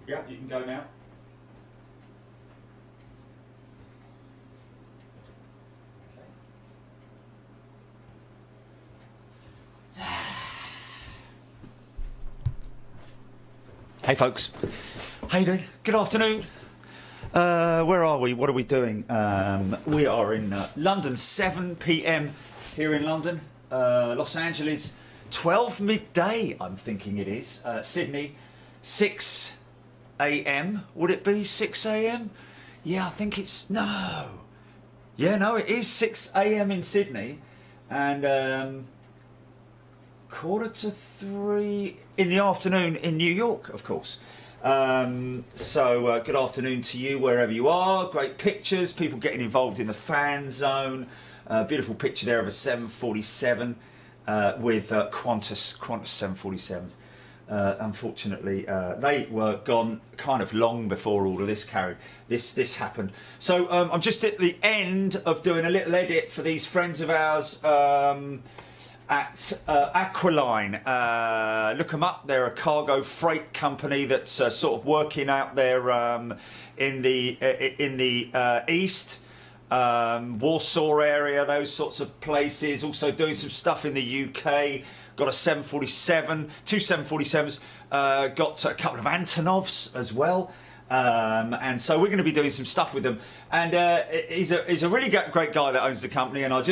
Yeah, you can go now. Hey folks, how you doing? Good afternoon. Where are we? What are we doing? We are in London, 7 p.m. here in London. Los Angeles, 12 midday, I'm thinking it is. Sydney, 6 a.m. Would it be 6 a.m.? Yeah, I think it's, no. Yeah, no, it is 6 a.m. in Sydney. And 2:45 in the afternoon in New York, of course. So good afternoon to you wherever you are. Great pictures, people getting involved in the fan zone. Beautiful picture there of a 747 with Qantas 747s. Unfortunately, they were gone kind of long before all of this happened. So I'm just at the end of doing a little edit for these friends of ours at Aquiline. Look them up. They're a cargo freight company that's sort of working out there in the east, Warsaw area, those sorts of places. Also doing some stuff in the UK. Got a 747, two 747s. Got a couple of Antonovs as well. And so we're going to be doing some stuff with them. And he's a really great guy that owns the company. And I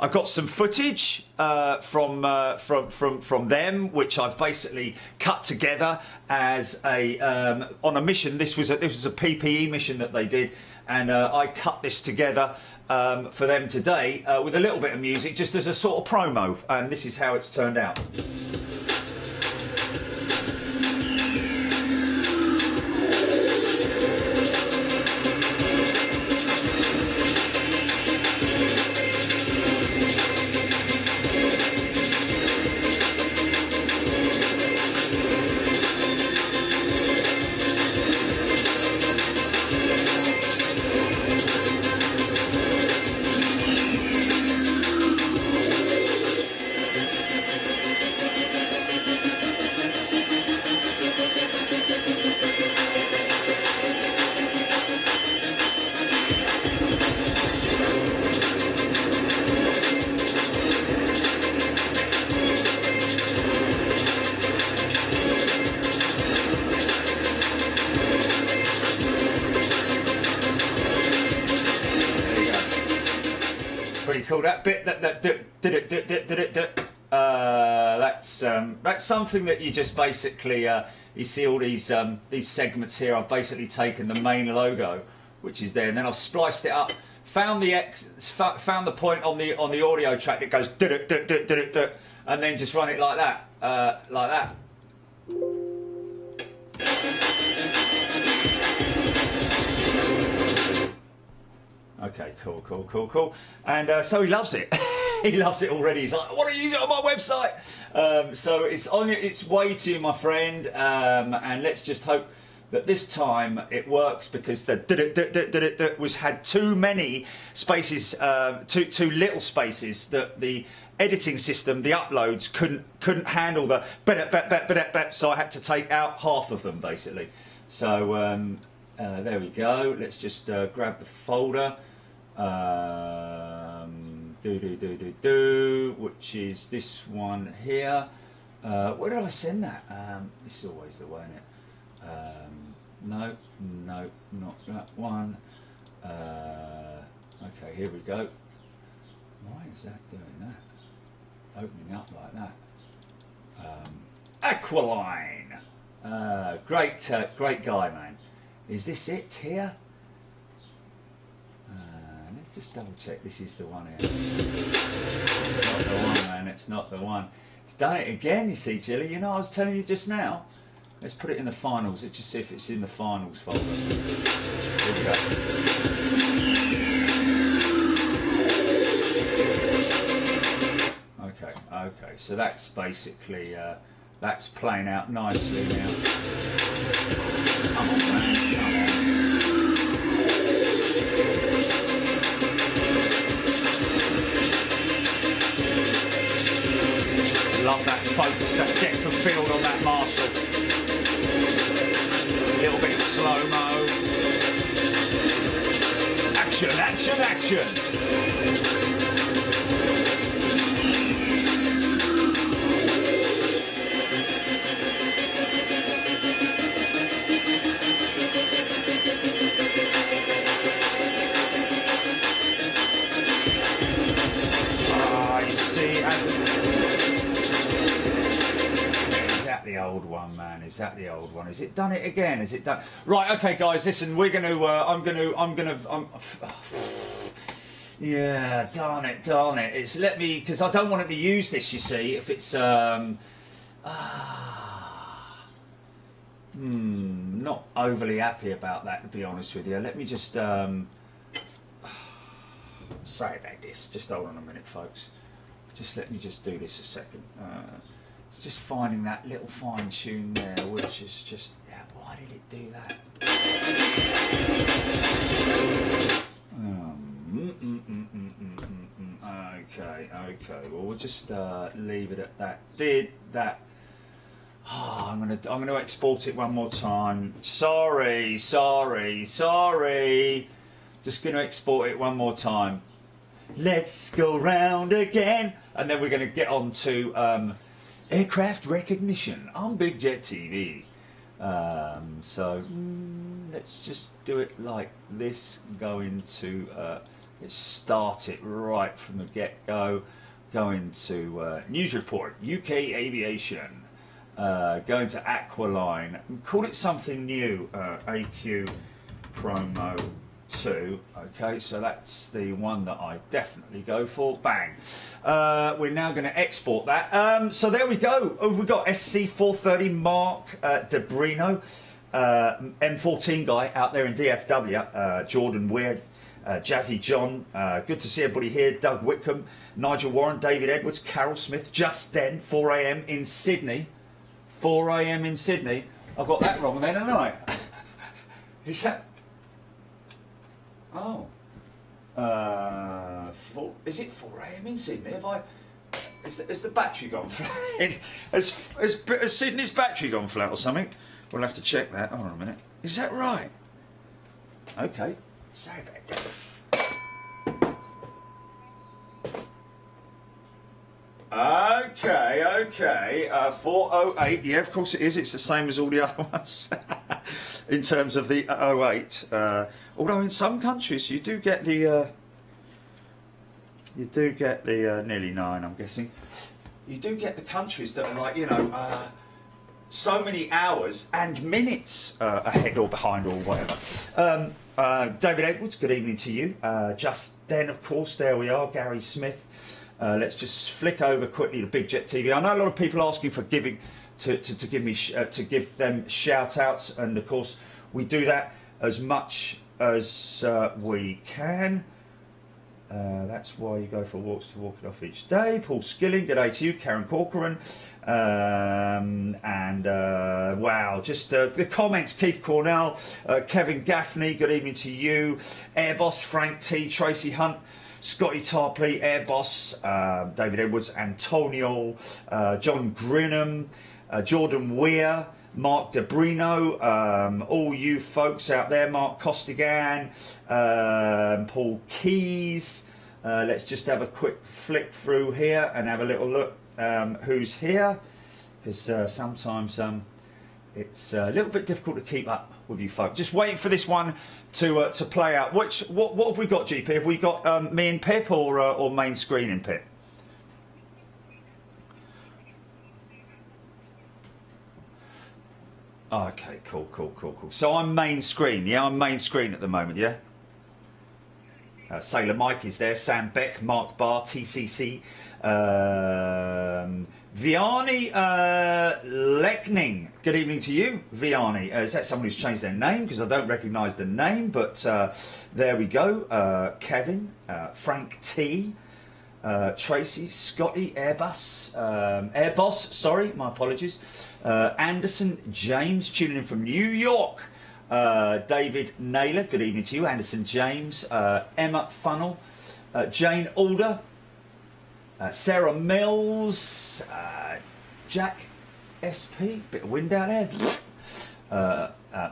got some footage from them, which I've basically cut together as on a mission. This was a PPE mission that they did, and I cut this together for them today with a little bit of music, just as a sort of promo. And this is how it's turned out. Pretty cool. That bit that's something that you just basically you see all these segments here. I've basically taken the main logo, which is there, and then I've spliced it up. Found the point on the audio track that goes and then just run it like that, like that. Okay, cool. And so he loves it. He loves it already. He's like, I want to use it on my website. So it's on its way to you, my friend. And let's just hope that this time it works, because the had too many spaces, too little spaces, that the editing system, the uploads couldn't handle the so I had to take out half of them basically. So there we go. Let's just grab the folder. Which is this one here. Where did I send that? This is always the way, isn't it? No, not that one. Okay, here we go. Why is that doing that? Opening up like that. Aquiline. Great guy, man. Is this it here? Let's just double check. This is the one here. It's not the one, man. It's not the one. It's done it again, you see, Jilly. You know, I was telling you just now. Let's put it in the finals. Let's just see if it's in the finals folder. Here we go. Okay. So that's basically that's playing out nicely now. Come on, man. Come on. Love that focus, that depth of field on that Marshall. action, action. The old one, man. Is that the old one? Is it done it again? Is it done? Right, okay, guys. Listen, we're gonna. Yeah, darn it. It's let me because I don't want it to use this. You see, if it's not overly happy about that, to be honest with you. Let me just say about this. Just hold on a minute, folks. Just let me just do this a second. It's just finding that little fine tune there, which is just, yeah, why did it do that? Okay, well, we'll just leave it at that. Did that? Oh, I'm gonna export it one more time. Sorry. Just gonna export it one more time. Let's go round again, and then we're gonna get on to aircraft recognition on Big Jet TV. So let's just do it like this. Let's start it right from the get-go. Going to news report, UK Aviation. Going to Aqualine. Call it something new. AQ Promo 2. Okay, so that's the one that I definitely go for. Bang. We're now going to export that. So there we go. Oh, we've got SC430 Mark Debrino, M14 guy out there in DFW. Jordan Weird, Jazzy John. Good to see everybody here. Doug Whitcomb, Nigel Warren, David Edwards, Carol Smith. Just then, 4 a.m. in Sydney. 4 a.m. in Sydney. I've got that wrong then, haven't I? Is that? Oh, is it 4 a.m. in Sydney? Has the battery gone flat? has Sydney's battery gone flat or something? We'll have to check that. Hold on a minute. Is that right? Okay. Sorry about that. Okay. 408. Yeah, of course it is. It's the same as all the other ones. In terms of the 08, although in some countries you do get the nearly 9, I'm guessing. You do get the countries that are like, you know, so many hours and minutes ahead or behind or whatever. David Edwards, good evening to you. Just then, of course, there we are, Gary Smith. Let's just flick over quickly to Big Jet TV. I know a lot of people asking for giving. To give them shout outs, and of course we do that as much as we can. That's why you go for walks to walk it off each day. Paul Skilling, good day to you. Karen Corcoran, wow, just the comments. Keith Cornell, Kevin Gaffney, good evening to you. Airboss Frank T, Tracy Hunt, Scotty Tarpley, Airboss, David Edwards, Antonio, John Grinham, Jordan Weir, Mark Debrino, all you folks out there, Mark Costigan, Paul Keys. Let's just have a quick flick through here and have a little look who's here, because sometimes it's a little bit difficult to keep up with you folks. Just waiting for this one to play out. What have we got, GP? Have we got me and Pip or main screen and Pip? Okay, cool. So I'm main screen, yeah? I'm main screen at the moment, yeah? Sailor Mike is there, Sam Beck, Mark Barr, TCC, Vianney Leckning, good evening to you, Vianney. Is that someone who's changed their name? Because I don't recognise the name, but there we go. Kevin, Frank T, Tracy, Scotty, Airboss, sorry, my apologies. Anderson James tuning in from New York. David Naylor, good evening to you. Anderson James, Emma Funnel, Jane Alder, Sarah Mills, Jack SP, bit of wind out there.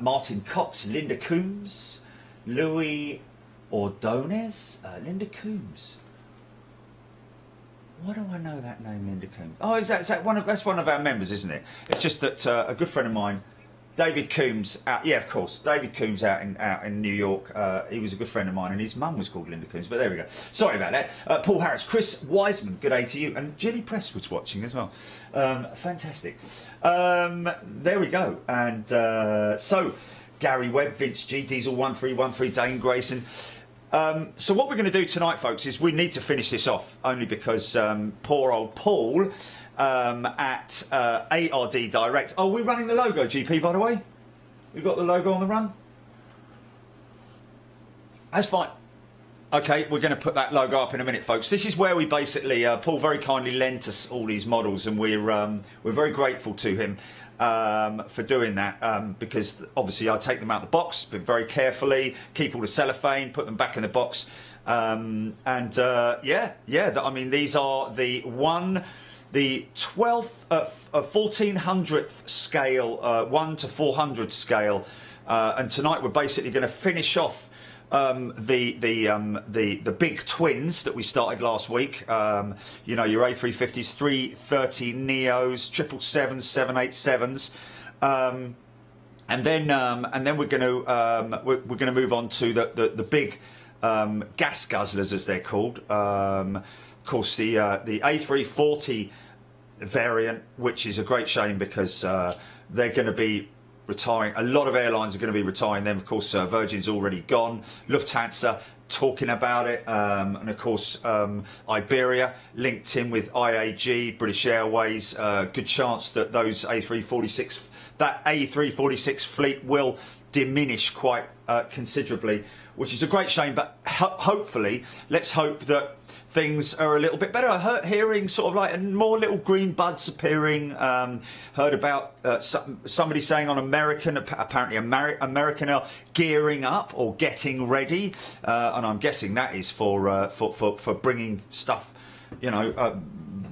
Martin Cox, Linda Coombs, Louis Ordonez, Linda Coombs. Why do I know that name, Linda Coombs? Oh, that's one of our members, isn't it? It's just that a good friend of mine, David Coombs, yeah, of course, David Coombs out in New York. He was a good friend of mine, and his mum was called Linda Coombs. But there we go. Sorry about that. Paul Harris, Chris Wiseman, good day to you, and Jenny Presswood's watching as well. Fantastic. There we go. And so Gary Webb, Vince G, Diesel 1313, Dane Grayson. So what we're going to do tonight, folks, is we need to finish this off, only because poor old Paul at ARD Direct. Oh, we're running the logo, GP, by the way. We've got the logo on the run. That's fine. Okay, we're going to put that logo up in a minute, folks. This is where we basically, Paul very kindly lent us all these models, and we're very grateful to him for doing that, because obviously I take them out of the box, but very carefully, keep all the cellophane, put them back in the box, I mean, these are the 12th, 1400th scale, 1 to 400 scale, and tonight we're basically going to finish off the big twins that we started last week. You know, your A350s, 330 Neos, 777s, 787s, and then we're going to move on to the big gas guzzlers, as they're called. Of course, the A340 variant, which is a great shame because they're going to be retiring. A lot of airlines are going to be retiring them. Of course, Virgin's already gone. Lufthansa talking about it, and of course Iberia linked in with IAG, British Airways. Good chance that those A346 fleet will diminish quite considerably, which is a great shame. But hopefully, let's hope that things are a little bit better. I heard hearing sort of like more little green buds appearing. Heard about somebody saying on American, apparently American are gearing up or getting ready, and I'm guessing that is for bringing stuff, you know,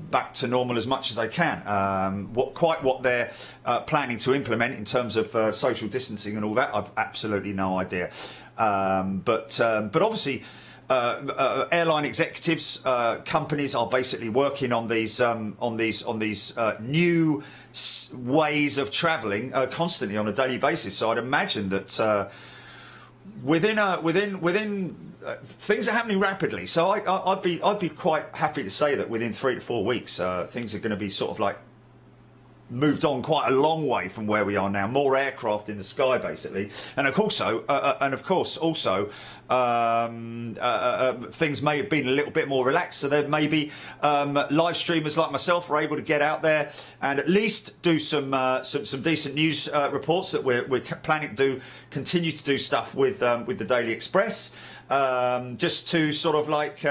back to normal as much as they can. What they're planning to implement in terms of social distancing and all that, I've absolutely no idea. But obviously, airline executives, companies are basically working on these new ways of travelling constantly on a daily basis. So I'd imagine that within things are happening rapidly. So I'd be quite happy to say that within 3 to 4 weeks, things are going to be sort of like moved on quite a long way from where we are now. More aircraft in the sky, basically, and of course, things may have been a little bit more relaxed. So there may be live streamers like myself are able to get out there and at least do some decent news reports. That we're planning to continue to do stuff with the Daily Express. Just to sort of like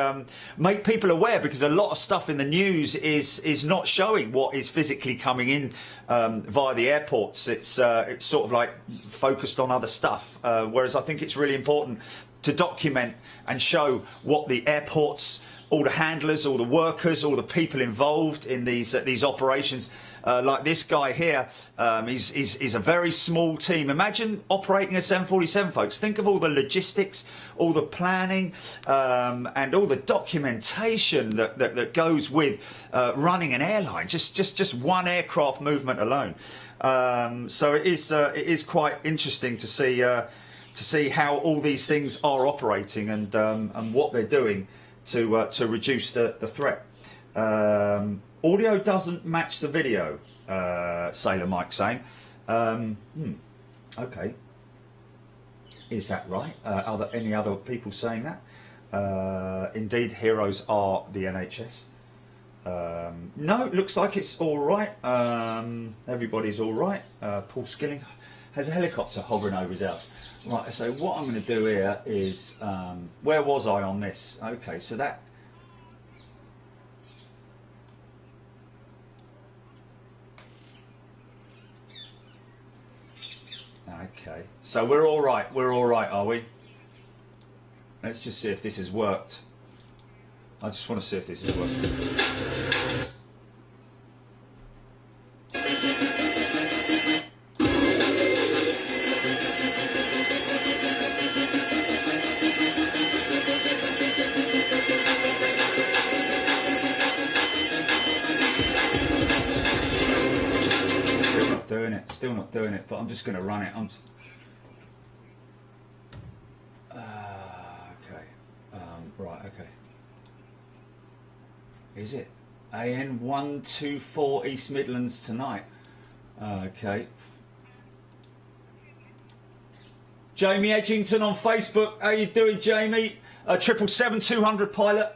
make people aware, because a lot of stuff in the news is not showing what is physically coming in via the airports. It's sort of like focused on other stuff, whereas I think it's really important to document and show what the airports, all the handlers, all the workers, all the people involved in these operations. Like this guy here, he's a very small team. Imagine operating a 747, folks. Think of all the logistics, all the planning, and all the documentation that goes with running an airline. Just one aircraft movement alone. So it is quite interesting to see how all these things are operating and what they're doing to reduce the threat. Audio doesn't match the video, Sailor Mike saying. Okay. Is that right? Are there any other people saying that? Indeed, heroes are the NHS. No, it looks like it's all right. Everybody's all right. Paul Skilling has a helicopter hovering over his house. Right, so what I'm going to do here is, where was I on this? Okay, so that... Okay, so we're all right, are we? Let's just see if this has worked. I just want to see if this has worked. not doing it, but I'm just going to run it. Okay. Right, okay. Is it? AN 124 East Midlands tonight. Okay. Jamie Edgington on Facebook. How you doing, Jamie? 777-200 pilot.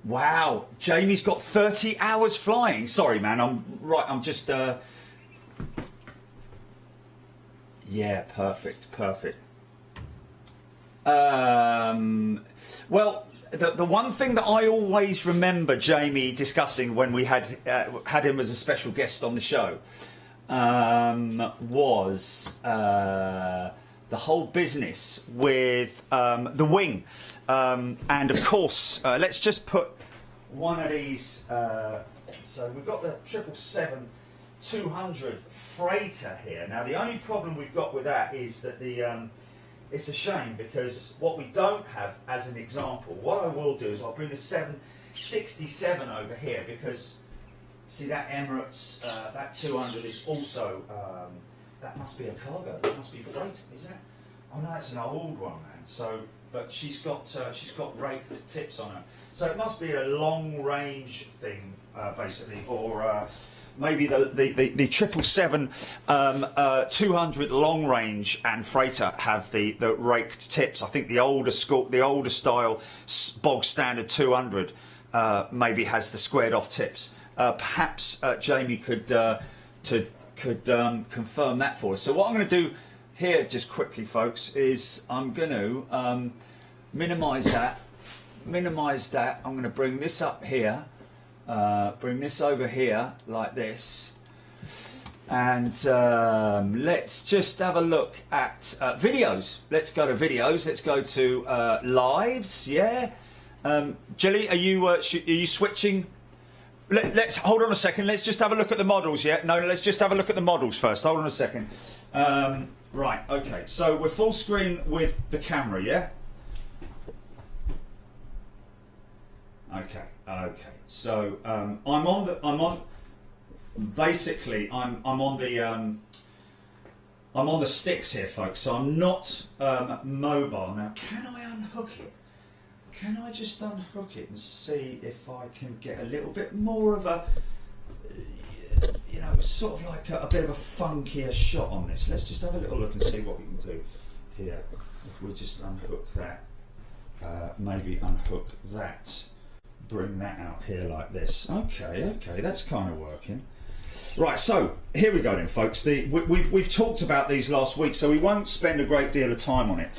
Wow, Jamie's got 30 hours flying. Sorry, man. I'm just. Yeah, perfect. Well, the one thing that I always remember Jamie discussing when we had him as a special guest on the show was the whole business with the wing, and of course, let's just put one of these. So we've got the 777-200 freighter here. Now the only problem we've got with that is that it's a shame, because what we don't have, as an example, what I will do is I'll bring the 767 over here, because see that Emirates, that 200 is also, that must be a cargo, that must be freight, is that? Oh no, it's an old one, man. So, but she's got raked tips on her. So it must be a long range thing, basically, or maybe the 777-200 long range and freighter have the raked tips. I think the older style bog standard 200 maybe has the squared off tips. Perhaps Jamie could confirm that for us. So what I'm going to do here, just quickly, folks, is I'm going to minimize that. I'm going to bring this up here. Bring this over here like this, and let's just have a look at videos. Let's go to videos. Let's go to lives. Yeah, Jilly, are you switching? Let's hold on a second. Let's just have a look at the models. Yeah, no, let's just have a look at the models first. Hold on a second. Right. Okay. So we're full screen with the camera. Yeah. Okay. So I'm on the sticks here, folks. So I'm not mobile now. Can I unhook it? Can I just unhook it and see if I can get a little bit more of a, sort of like a bit of a funkier shot on this? Let's just have a little look and see what we can do here. If we just unhook that, maybe unhook that. Bring that out here like this. Okay, that's kind of working. Right, so here we go then, folks. We've talked about these last week, so we won't spend a great deal of time on it.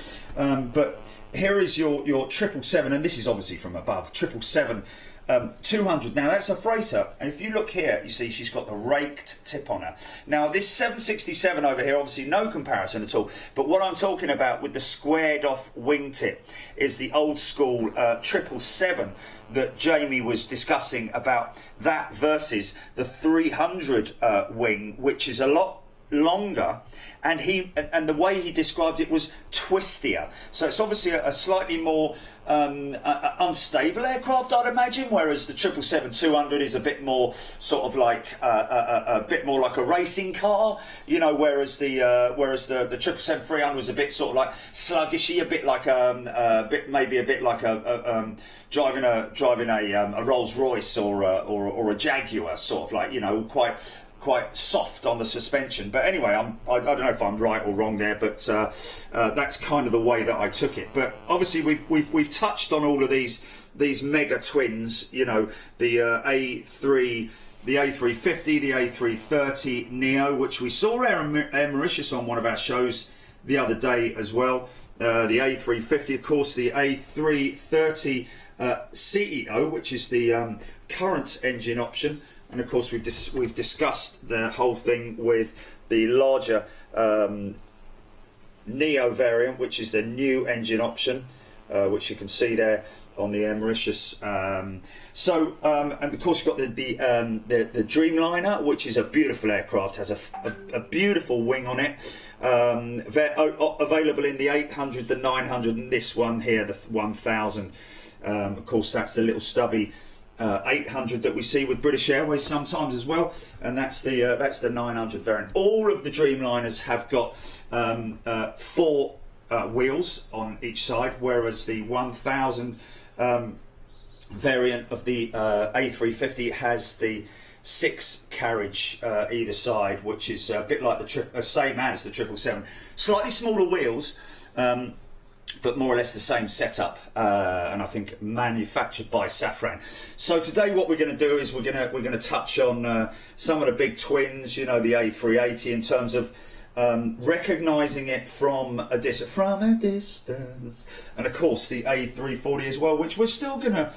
But here is your 777, and this is obviously from above. 777-200. Now that's a freighter, and if you look here, you see she's got the raked tip on her. Now this 767 over here, obviously no comparison at all. But what I'm talking about with the squared off wingtip is the old school 777 that Jamie was discussing, about that versus the 300 wing, which is a lot longer, and the way he described it was twistier. So it's obviously a slightly more unstable aircraft, I'd imagine, whereas the 777-200 is a bit more sort of like a bit more like a racing car, whereas the 777-300 was a bit sort of like sluggishy, a bit like maybe a bit like a driving a Rolls Royce or a Jaguar, sort of like, quite soft on the suspension. But anyway, I don't know if I'm right or wrong there, but that's kind of the way that I took it. But obviously we've touched on all of these mega twins, the A3, the A350, the A330 Neo, which we saw Air Mauritius on one of our shows the other day as well. The A350, of course, the A330 CEO, which is the current engine option. And of course, we've discussed the whole thing with the larger Neo variant, which is the new engine option, which you can see there on the Air Mauritius. And of course, you've got the Dreamliner, which is a beautiful aircraft, has a beautiful wing on it. Available in the 800, the 900, and this one here, the 1000. Of course, that's the little stubby 800 that we see with British Airways sometimes as well, and that's the 900 variant. All of the Dreamliners have got 4 wheels on each side, whereas the 1000 variant of the A350 has the 6 carriage either side, which is a bit like the same as the 777. Slightly smaller wheels, but more or less the same setup, and I think manufactured by Safran. So today what we're going to do is we're going to touch on some of the big twins, you know, the A380, in terms of recognizing it from a distance, and of course the A340 as well, which we're still gonna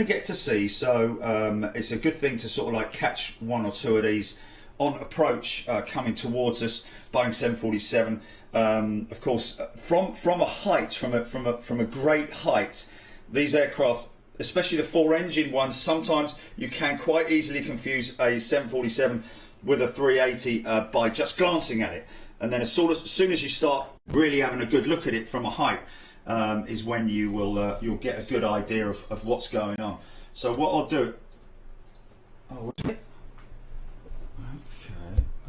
get to see. So it's a good thing to sort of like catch 1 or 2 of these on approach coming towards us. Boeing 747, of course, from a height, from a great height, these aircraft, especially the 4-engine ones, sometimes you can quite easily confuse a 747 with a 380 by just glancing at it, and then as soon as you start really having a good look at it from a height, is when you will you'll get a good idea of what's going on. So what I'll do. Oh, what's it?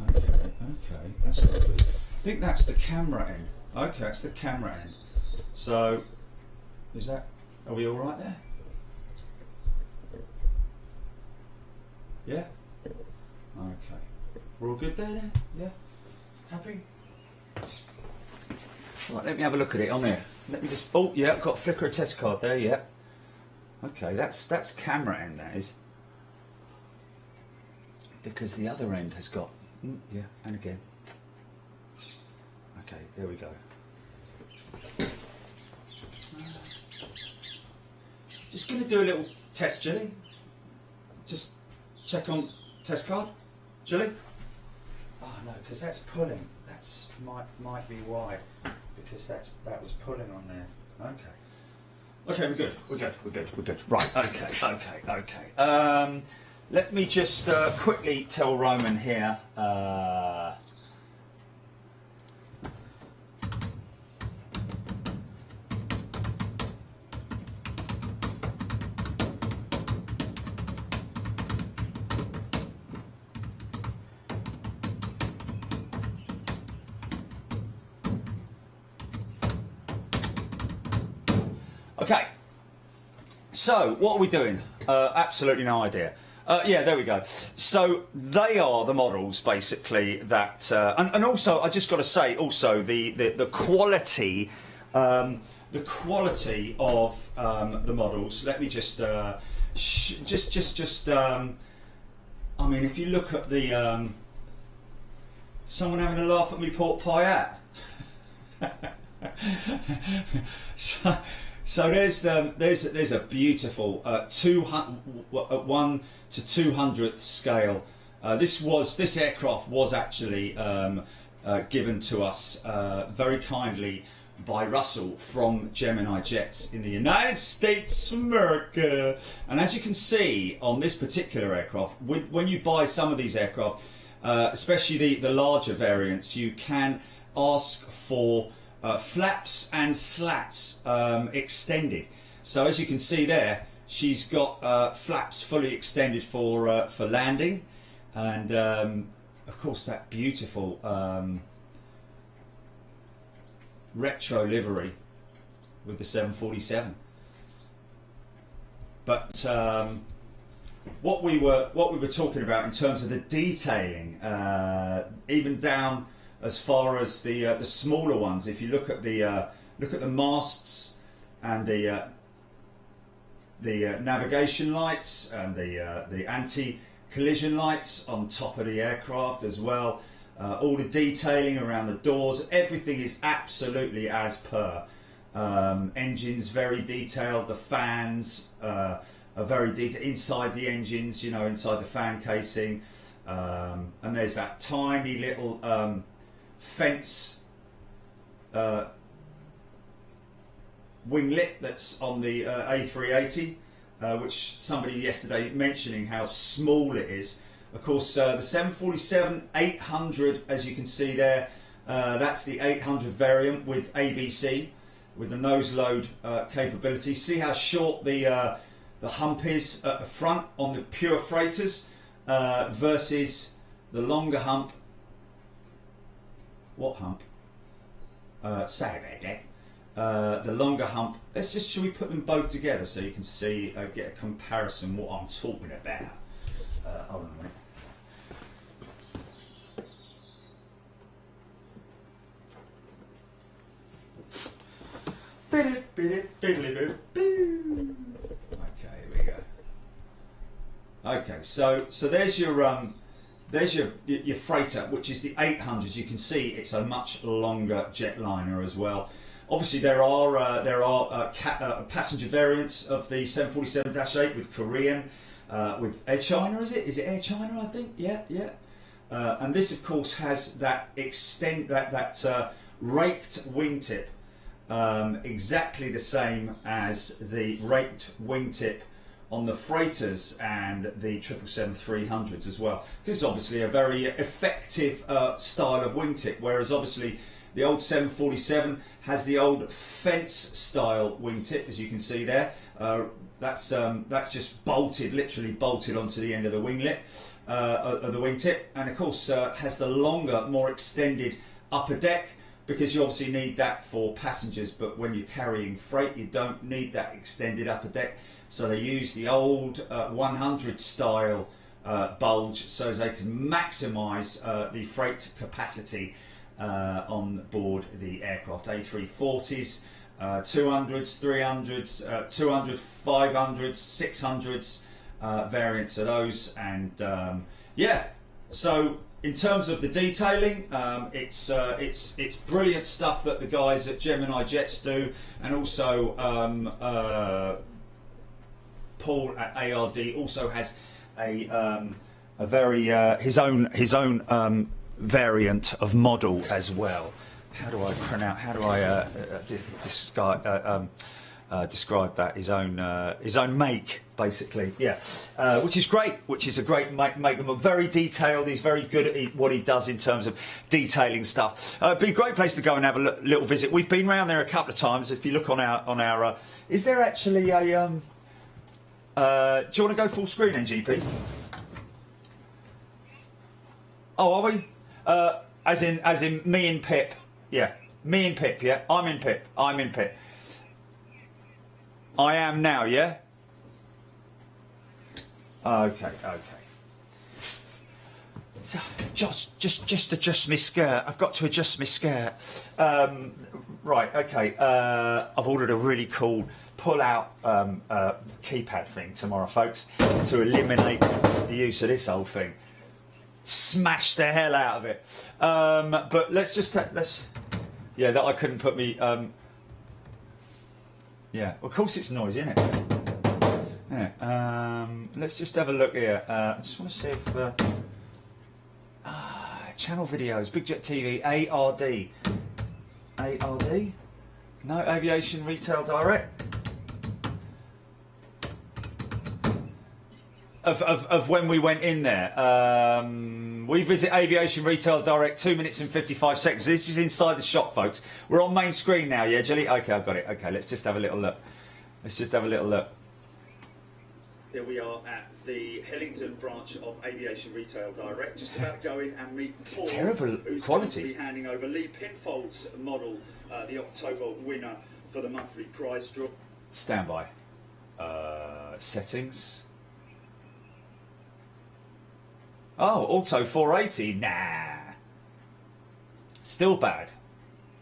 Okay, that's not good. I think that's the camera end. Okay, that's the camera end. So, are we all right there? Yeah? Okay. We're all good there then? Yeah? Happy? Right, let me have a look at it on there. Let me just, oh yeah, I've got a flicker of test card there, yeah. Okay, that's camera end, that is. Because the other end has got, yeah, and again. Okay, there we go. Just going to do a little test, Jilly. Just check on test card, Jilly. Oh no, because that's pulling. That's might be why, because that was pulling on there. Okay, we're good. Right. Okay. Let me just quickly tell Roman here. Okay, so what are we doing? Absolutely no idea. Yeah, there we go. So they are the models basically that, and also I just got to say also the quality, the quality of the models. Let me just, I mean, if you look at the, someone having a laugh at me pork pie hat. So there's a beautiful 1 to 200th scale. This aircraft was actually given to us very kindly by Russell from Gemini Jets in the United States of America. And as you can see on this particular aircraft, when you buy some of these aircraft, especially the larger variants, you can ask for flaps and slats extended. So as you can see there, she's got flaps fully extended for landing, and of course that beautiful retro livery with the 747. But what we were talking about in terms of the detailing, even down as far as the smaller ones, if you look at the masts and the navigation lights and the anti-collision lights on top of the aircraft as well, all the detailing around the doors, everything is absolutely as per. Engines very detailed, the fans are very detailed inside the engines, you know, inside the fan casing, and there's that tiny little fence winglet that's on the A380, which somebody yesterday mentioning how small it is. Of course, the 747-800, as you can see there, That's the 800 variant with ABC, with the nose load capability. See how short the hump is at the front on the pure freighters versus the longer hump. What hump? Sorry about that. The longer hump. Should we put them both together so you can see, get a comparison what I'm talking about? Hold on a minute. Okay, here we go. Okay, so there's your freighter, which is the 800. You can see it's a much longer jetliner as well. Obviously, there are passenger variants of the 747-8 with Korean, with Air China. Is it Air China? I think. Yeah. And this, of course, has that raked wingtip. Exactly the same as the raked wingtip on the freighters and the 777-300s as well. This is obviously a very effective style of wingtip, whereas obviously the old 747 has the old fence style wingtip, as you can see there. That's just bolted, literally bolted onto the end of the winglet of the wingtip, and of course has the longer, more extended upper deck, because you obviously need that for passengers, but when you're carrying freight you don't need that extended upper deck. So they use the old 100 style bulge so as they can maximise the freight capacity on board the aircraft. A340s, 200s, 300s, 200, 500s, 600s, variants of those, and yeah. So in terms of the detailing, it's brilliant stuff that the guys at Gemini Jets do, and also Paul at ARD also has a very his own variant of model as well. How do I pronounce? How do I describe that? His own make, basically. Yeah, which is great. Which is a great make. Them very detailed. He's very good at what he does in terms of detailing stuff. It'd be a great place to go and have a little visit. We've been round there a couple of times. If you look on our, is there actually a? Do you want to go full screen then, GP? Oh, are we? As in me and Pip. Yeah, me and Pip. Yeah, I'm in Pip. I am now. Yeah. Okay. Just adjust my skirt. I've got to adjust my skirt. Right. Okay. I've ordered a really cool pull-out keypad thing tomorrow, folks, to eliminate the use of this old thing. Smash the hell out of it. But let's yeah, that I couldn't put me. Yeah, well, of course it's noisy, isn't it? Yeah. Let's just have a look here. I just want to see if channel videos, Big Jet TV, ARD, no, Aviation Retail Direct. Of when we went in there. We visit Aviation Retail Direct, 2 minutes and 55 seconds. This is inside the shop, folks. We're on main screen now, yeah, Jelly? Okay, I've got it. Okay, let's just have a little look. Here we are at the Hillingdon branch of Aviation Retail Direct, just about to go in and meet Paul, who's going to be handing over Lee Pinfold's model, the October winner for the monthly prize draw. Standby. Settings. Oh, auto 480. Nah. Still bad.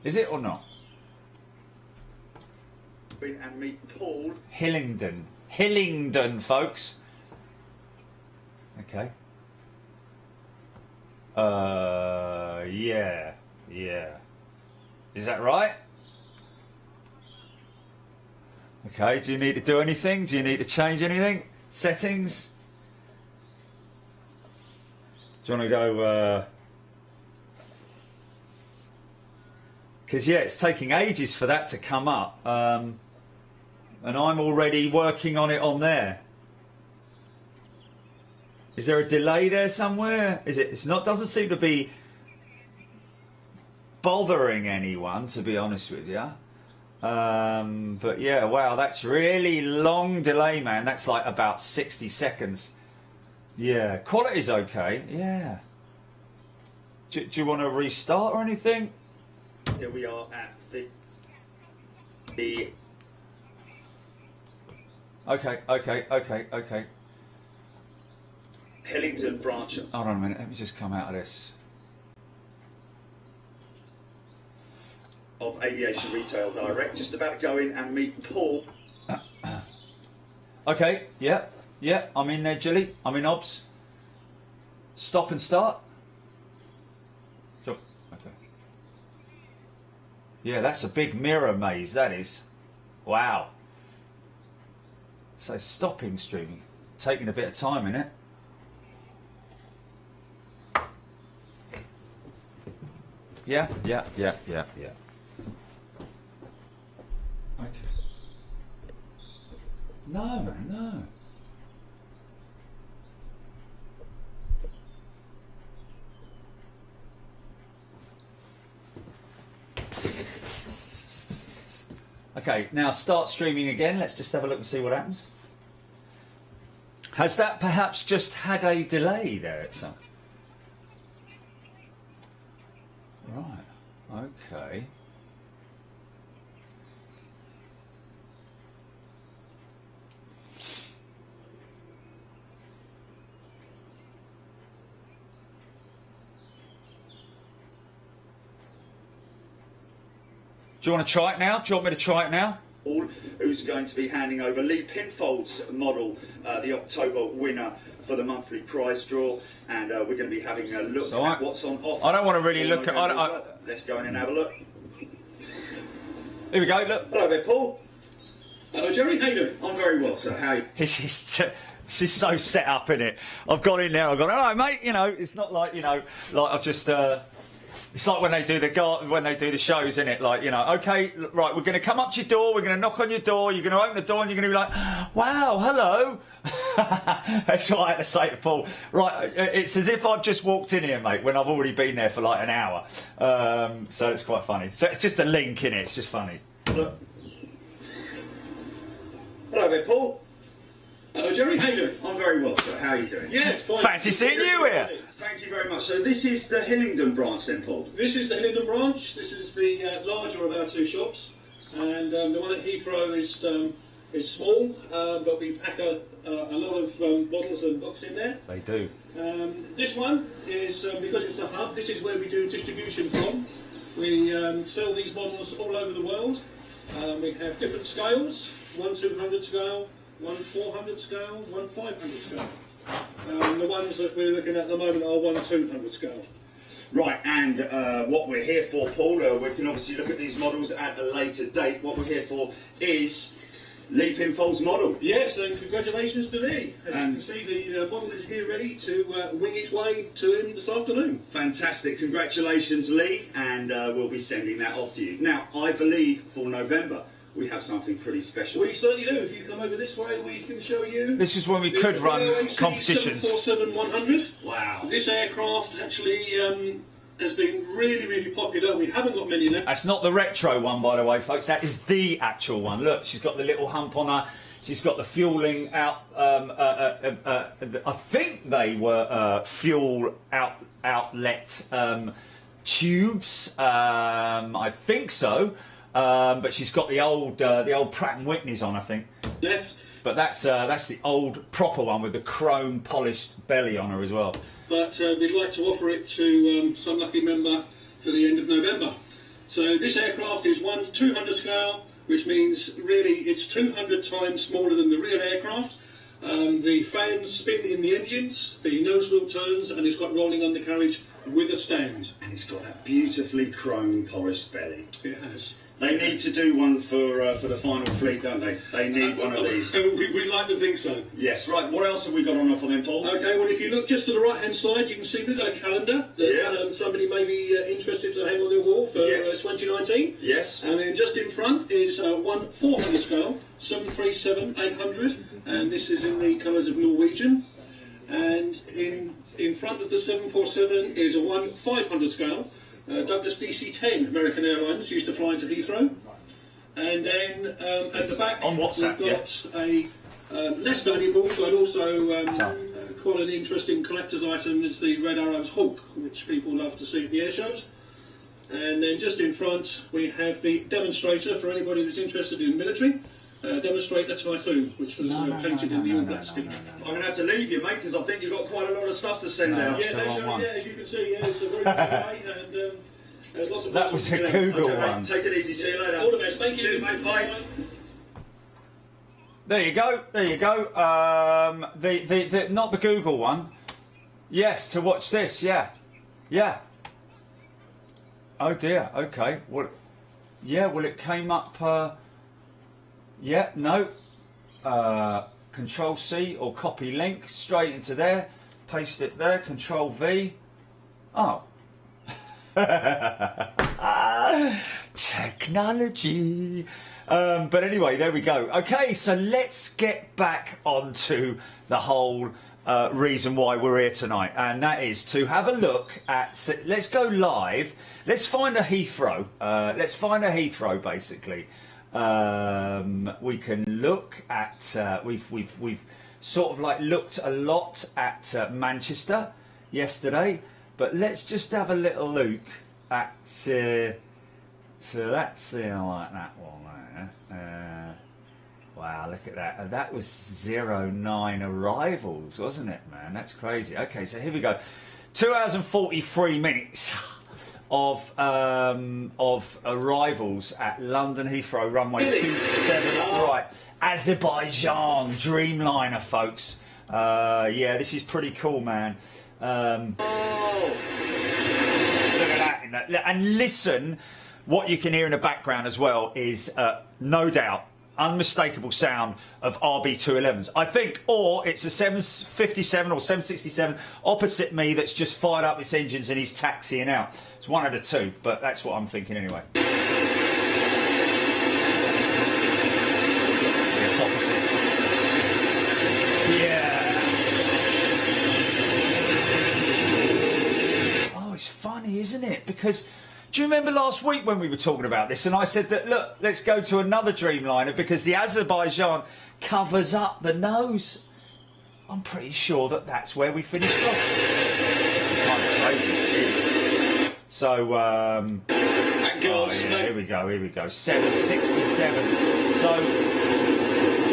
Is it or not? And meet Paul. Hillingdon, folks. Okay. Yeah. Is that right? Okay, do you need to do anything? Do you need to change anything? Settings? Do you want to go, because yeah, it's taking ages for that to come up, and I'm already working on it on there. Is there a delay there somewhere? Is it? It's not. Doesn't seem to be. bothering anyone, to be honest with you. But yeah, wow, that's really long delay, man. That's like about 60 seconds. Yeah, quality's okay. Yeah. Do you want to restart or anything? Here we are at the Okay. Hillingdon branch. Hold on a minute, let me just come out of this. Of Aviation Retail Direct. Just about to go in and meet Paul. Okay, yeah, I'm in there, Jilly. I'm in OBS. Stop and start. Okay. Yeah, that's a big mirror maze, that is. Wow. So stopping streaming. Taking a bit of time, innit? Yeah. Okay. No, man, no. Okay, now start streaming again. Let's just have a look and see what happens. Has that perhaps just had a delay there at some? Right, okay. Do you want to try it now? Do you want me to try it now? Who's going to be handing over Lee Pinfold's model, the October winner for the monthly prize draw, and we're going to be having a look at what's on offer. I don't want to really look at. Let's go in and have a look. Here we go. Look. Hello there, Paul. Hello, Jerry. How you doing? I'm very well, sir. How are you? She's so set up in it. I've gone in there. I've gone. All right, mate. You know, it's not like like I've just. It's like when they do the shows, isn't it? Like, okay, right, we're going to come up to your door, we're going to knock on your door, you're going to open the door, and you're going to be like, wow, hello. That's what I had to say to Paul. Right, it's as if I've just walked in here, mate, when I've already been there for like an hour. So it's quite funny. So it's just a link in it. It's just funny. Look. Hello there, Paul. Hello, Jerry. How you doing? I'm very well, sir. How are you doing? Yeah, it's fine. Fancy seeing you here. Thank you very much. So this is the Hillingdon branch then, Paul? This is the Hillingdon branch. This is the larger of our two shops. And the one at Heathrow is small, but we pack a lot of bottles and boxes in there. They do. This one is, because it's a hub, this is where we do distribution from. We sell these bottles all over the world. We have different scales, 1 200 scale, 1 400 scale, 1 500 scale. The ones that we're looking at the moment are 1 200 scale. Right, and what we're here for, Paul, we can obviously look at these models at a later date. What we're here for is Lee Pinfold's model. Yes, and congratulations to Lee. As you can see, the model is here ready to wing its way to him this afternoon. Fantastic. Congratulations, Lee, and we'll be sending that off to you. Now, I believe for November, we have something pretty special. We certainly do. If you come over this way, we can show you. This is when we could run competitions. 747-100. Wow. This aircraft actually has been really, really popular. We haven't got many left. That's not the retro one, by the way, folks. That is the actual one. Look, she's got the little hump on her. She's got the fueling out. I think they were fuel outlet tubes. I think so. But she's got the old Pratt and Whitneys on, I think. Left. But that's the old proper one with the chrome polished belly on her as well. But we'd like to offer it to some lucky member for the end of November. So this aircraft is 1 200 scale, which means really it's 200 times smaller than the real aircraft. The fans spin in the engines, the nose wheel turns, and it's got rolling undercarriage with a stand. And it's got that beautifully chrome polished belly. It has. They need to do one for the final fleet, don't they? They need one of these. We'd like to think so. Yes, right. What else have we got on offer then, Paul? Okay, well, if you look just to the right-hand side, you can see we've got a calendar that somebody may be interested to hang on their wall for 2019. Yes. And then just in front is 1 400 scale, 737-800, and this is in the colours of Norwegian. And in front of the 747 is a 1 500 scale, Douglas DC-10 American Airlines used to fly into Heathrow. And then at the back, on WhatsApp, we've got a less valuable but also quite an interesting collector's item is the Red Arrows Hawk, which people love to see at the air shows. And then just in front we have the demonstrator for anybody that's interested in military. Demonstrator Typhoon, which was painted in the all black steel. I'm going to have to leave you, mate, because I think you've got quite a lot of stuff to send out. Yeah, as you can see, it's a very good day, and there's lots of That was a Google one. Take it easy, see you later. All the best, thank you. Cheers, mate, bye. There you go. There you go. The not the Google one. Yes, to watch this. Yeah, yeah. Oh dear. Okay. Well, yeah. Well, it came up. Yeah. No. Control C or copy link straight into there. Paste it there. Control V. Oh. Technology. But anyway, there we go. Okay, so let's get back onto the whole reason why we're here tonight, and that is to have a look at. So let's go live. Let's find a Heathrow. Let's find a Heathrow. Basically, we can look at. We've sort of like looked a lot at Manchester yesterday, but let's just have a little look at. So that's like that one there. Wow, look at that. And that was 09 arrivals, wasn't it, man? That's crazy. Okay, so here we go. 2 hours and 43 minutes of arrivals at London Heathrow runway 27. Right, Azerbaijan Dreamliner, folks. Yeah, this is pretty cool, man. Look at that. And listen. What you can hear in the background as well is, no doubt, unmistakable sound of RB211s. I think, or it's a 757 or 767 opposite me that's just fired up its engines and he's taxiing out. It's one of the two, but that's what I'm thinking anyway. Yeah, it's opposite. Yeah. Oh, it's funny, isn't it? Because... do you remember last week when we were talking about this and I said that, look, let's go to another Dreamliner because the Azerbaijan covers up the nose? I'm pretty sure that that's where we finished off. Kind of crazy if it is. So, here we go, 767. So,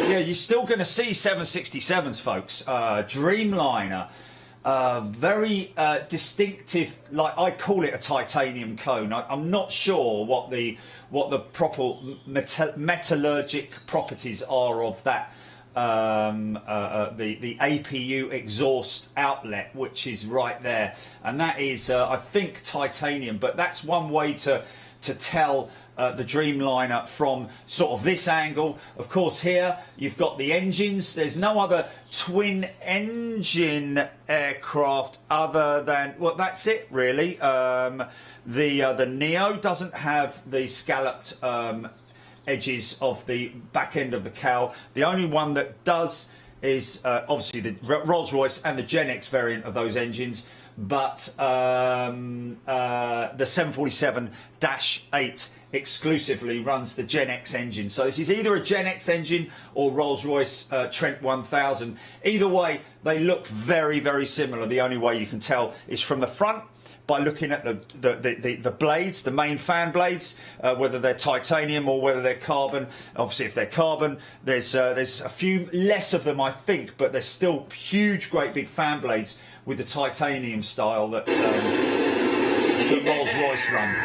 yeah, you're still going to see 767s, folks. Dreamliner. Very distinctive, like I call it a titanium cone. I'm not sure what the proper metallurgic properties are of that. The APU exhaust outlet, which is right there, and that is I think titanium. But that's one way to tell the Dreamliner from sort of this angle. Of course, here you've got the engines. There's no other twin engine aircraft other than, well, that's it really. The Neo doesn't have the scalloped edges of the back end of the cowl. The only one that does is obviously the Rolls-Royce and the Gen X variant of those engines. But the 747-8 exclusively runs the Gen X engine. So this is either a Gen X engine or Rolls-Royce Trent 1000. Either way, they look very, very similar. The only way you can tell is from the front by looking at the blades, the main fan blades, whether they're titanium or whether they're carbon. Obviously, if they're carbon, there's a few less of them, I think, but there's still huge, great big fan blades with the titanium style that Rolls-Royce run.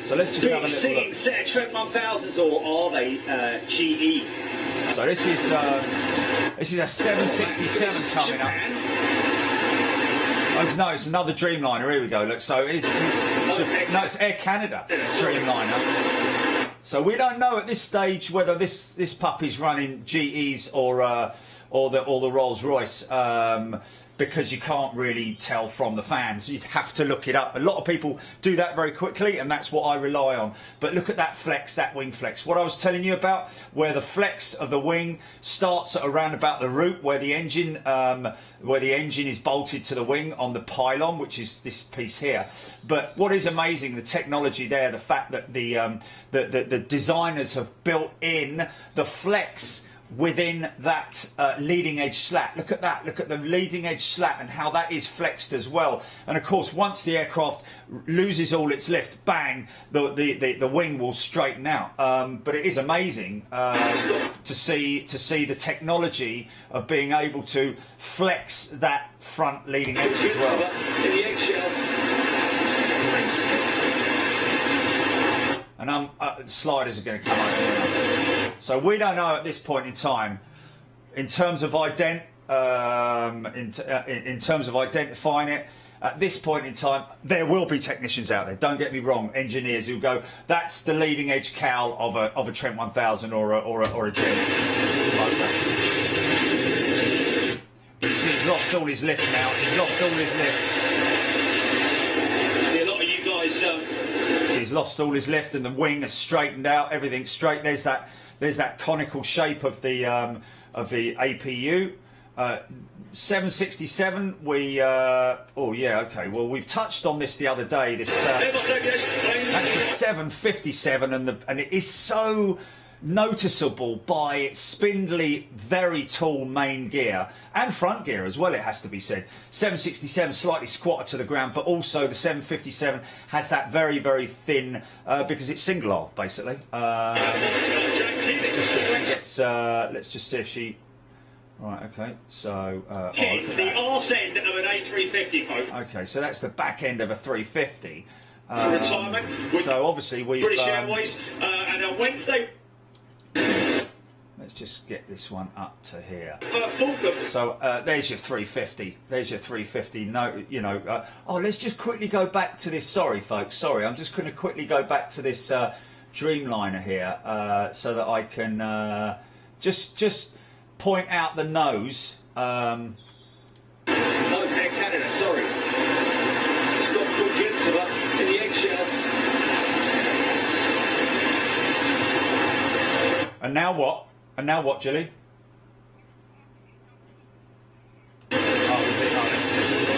So let's just have a little look. Trent 1000s, or are they GE? So this is a 767 coming up. Oh, no, it's another Dreamliner. Here we go. Look, so it's Air Canada Dreamliner. So we don't know at this stage whether this puppy's running GEs or the Rolls-Royce. because you can't really tell from the fans. You'd have to look it up. A lot of people do that very quickly, and that's what I rely on. But look at that flex, that wing flex. What I was telling you about, where the flex of the wing starts at around about the root where the engine is bolted to the wing on the pylon, which is this piece here. But what is amazing, the technology there, the fact that the designers have built in the flex within that leading edge slat. Look at that, look at the leading edge slat and how that is flexed as well. And of course, once the aircraft loses all its lift, bang, the wing will straighten out. But it is amazing to see the technology of being able to flex that front leading edge as well. In the eggshell. And the sliders are going to come over now. So we don't know at this point in time, in terms of in terms of identifying it. At this point in time, there will be technicians out there. Don't get me wrong, engineers who go, that's the leading edge cowl of a Trent 1000 or a Gen X. You see, he's lost all his lift now. He's lost all his lift. See, a lot of you guys. So he's lost all his lift, and the wing has straightened out. Everything's straight. There's that conical shape of the APU. 767. Oh yeah, okay. Well, we've touched on this the other day. This that's the 757, and it is so noticeable by its spindly, very tall main gear and front gear as well, it has to be said. 767 slightly squatted to the ground, but also the 757 has that very, very thin, because it's single aisle, basically. Let's just see if she gets, let's just see if she... Right, okay, so... the arse end of an A350, folks. Okay, so that's the back end of a 350. Retirement. So obviously we've... British Airways, and on Wednesday... Let's just get this one up to here. Fulcrum. So there's your 350. There's your 350. No, you know. Oh, let's just quickly go back to this. Sorry, folks. Sorry, I'm just going to quickly go back to this Dreamliner here, so that I can just point out the nose. No, Air Canada. Sorry. Just got a full glimpse of her in the eggshell. And now what? And now what, Jilly? Oh, is it? Oh, that's typical.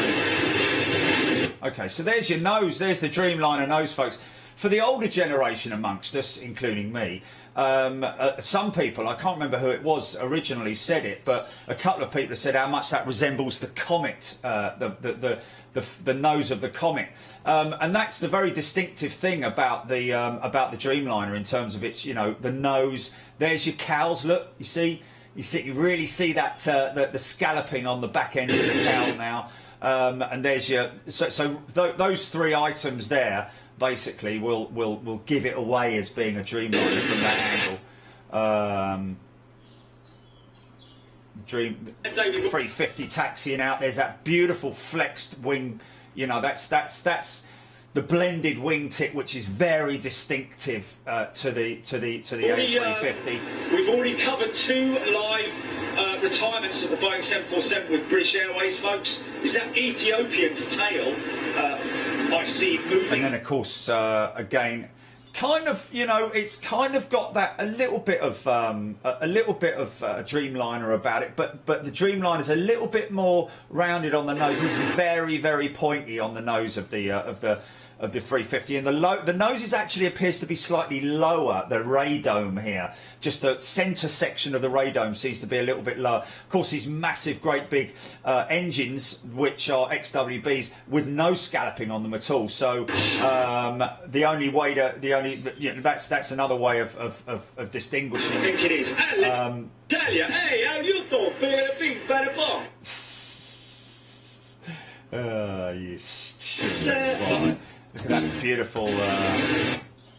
Okay, so there's your nose. There's the Dreamliner nose, folks. For the older generation amongst us, including me, some people, I can't remember who it was originally said it, but a couple of people have said how much that resembles the Comet, the nose of the Comet, and that's the very distinctive thing about the Dreamliner in terms of its, you know, the nose. There's your cowls. Look, you really see that the scalloping on the back end of the cowl now, and there's your those three items there basically will give it away as being a Dreamliner from that angle. Dream 350 taxiing out. There's that beautiful flexed wing. You know, that's the blended wingtip, which is very distinctive to the A350. We've already covered 2 live retirements of the Boeing 747 with British Airways, folks. Is that Ethiopian's tail? I see it moving. And then, of course, again, kind of, you know, it's kind of got that a little bit of Dreamliner about it, but the Dreamliner is a little bit more rounded on the nose. This is very, very pointy on the nose of the 350, and the nose actually appears to be slightly lower. The radome here, just the centre section of the radome seems to be a little bit lower. Of course, these massive, great big engines, which are XWBs with no scalloping on them at all. So the only way to that's another way of distinguishing. I think it is. And let's tell you, hey, how you doing? Big better bomb. You stupid boy. Look at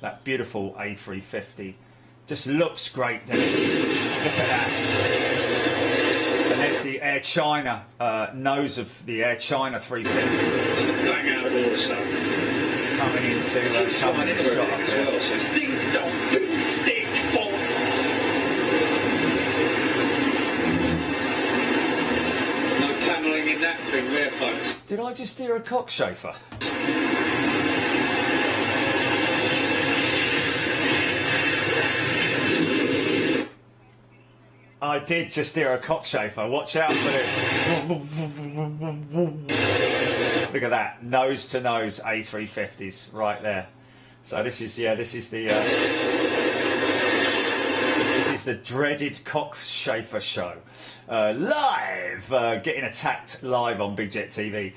that beautiful A350. Just looks great, doesn't it? Look at that. And there's the Air China nose of the Air China 350. Bang out of all the stuff. Coming into shot up there. Well, so it's ding dong, ding stick, bong. No panelling in that thing there, folks. Did I just hear a cockchafer? I did just hear a cockchafer. Watch out for it. Look at that, nose to nose A350s right there. So this is the dreaded cockchafer show, live, getting attacked live on Big Jet TV.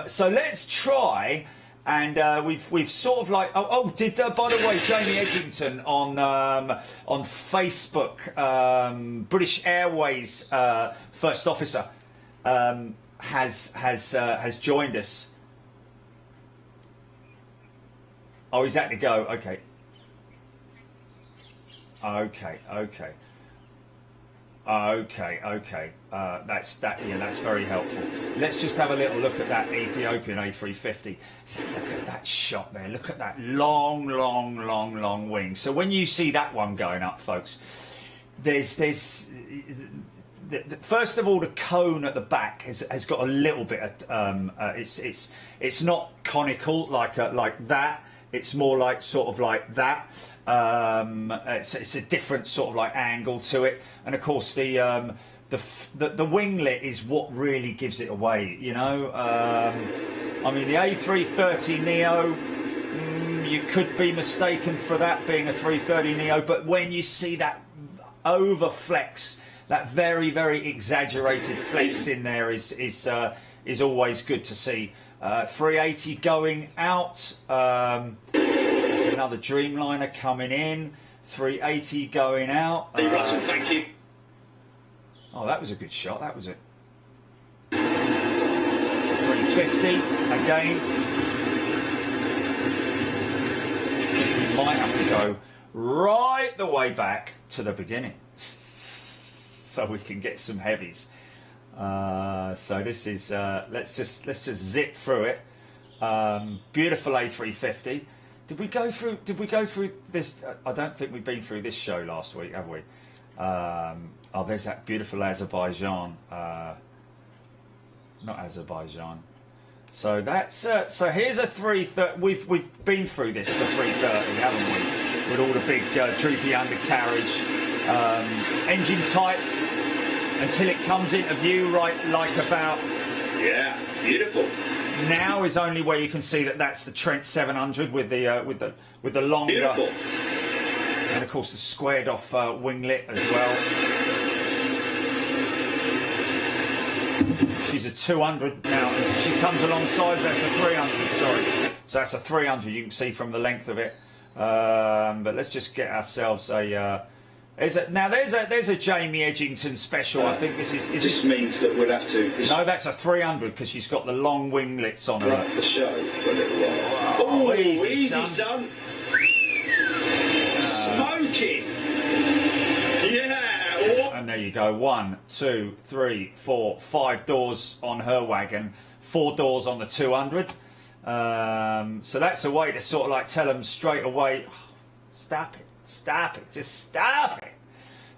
So let's try. And we've sort of like did by the way, Jamie Edgington on Facebook, British Airways first officer, has joined us. Oh, he's had to go. Okay. That's very helpful. Let's just have a little look at that Ethiopian A350. So look at that shot there. Look at that long wing. So when you see that one going up, folks, there's first of all, the cone at the back has got a little bit of it's not conical like that. It's more like sort of like that. It's a different sort of like angle to it, and of course the winglet is what really gives it away. You know, I mean the A330 Neo, you could be mistaken for that being a 330 Neo, but when you see that over flex, that very exaggerated flex in there is always good to see. 380 going out. There's another Dreamliner coming in. 380 going out. Hey Russell, thank you. Oh, that was a good shot. That was it. So 350 again. We might have to go right the way back to the beginning so we can get some heavies. So this is let's just zip through it. Beautiful A350. Did we go through this? I don't think we've been through this show last week, have we? Oh, there's that beautiful Azerbaijan. Not Azerbaijan. So that's so here's a 330. We've been through this, the 330, haven't we? With all the big droopy undercarriage, engine type. Until it comes into view, right, like about beautiful. Now is only where you can see that's the Trent 700 with the longer, beautiful. And of course the squared off winglet as well. She's a 200 now. As she comes alongside, that's a 300. Sorry, so that's a 300. You can see from the length of it. But let's just get ourselves a. There's a Jamie Edgington special. I think this is. This means that we'll have to. No, that's a 300 because she's got the long winglets on her. The show for a little while. Oh, easy, son. Smoking. Yeah. And there you go. 1, 2, 3, 4, 5 doors on her wagon. 4 doors on the 200. So that's a way to sort of like tell them straight away. Oh, stop it. Stop it, just stop it.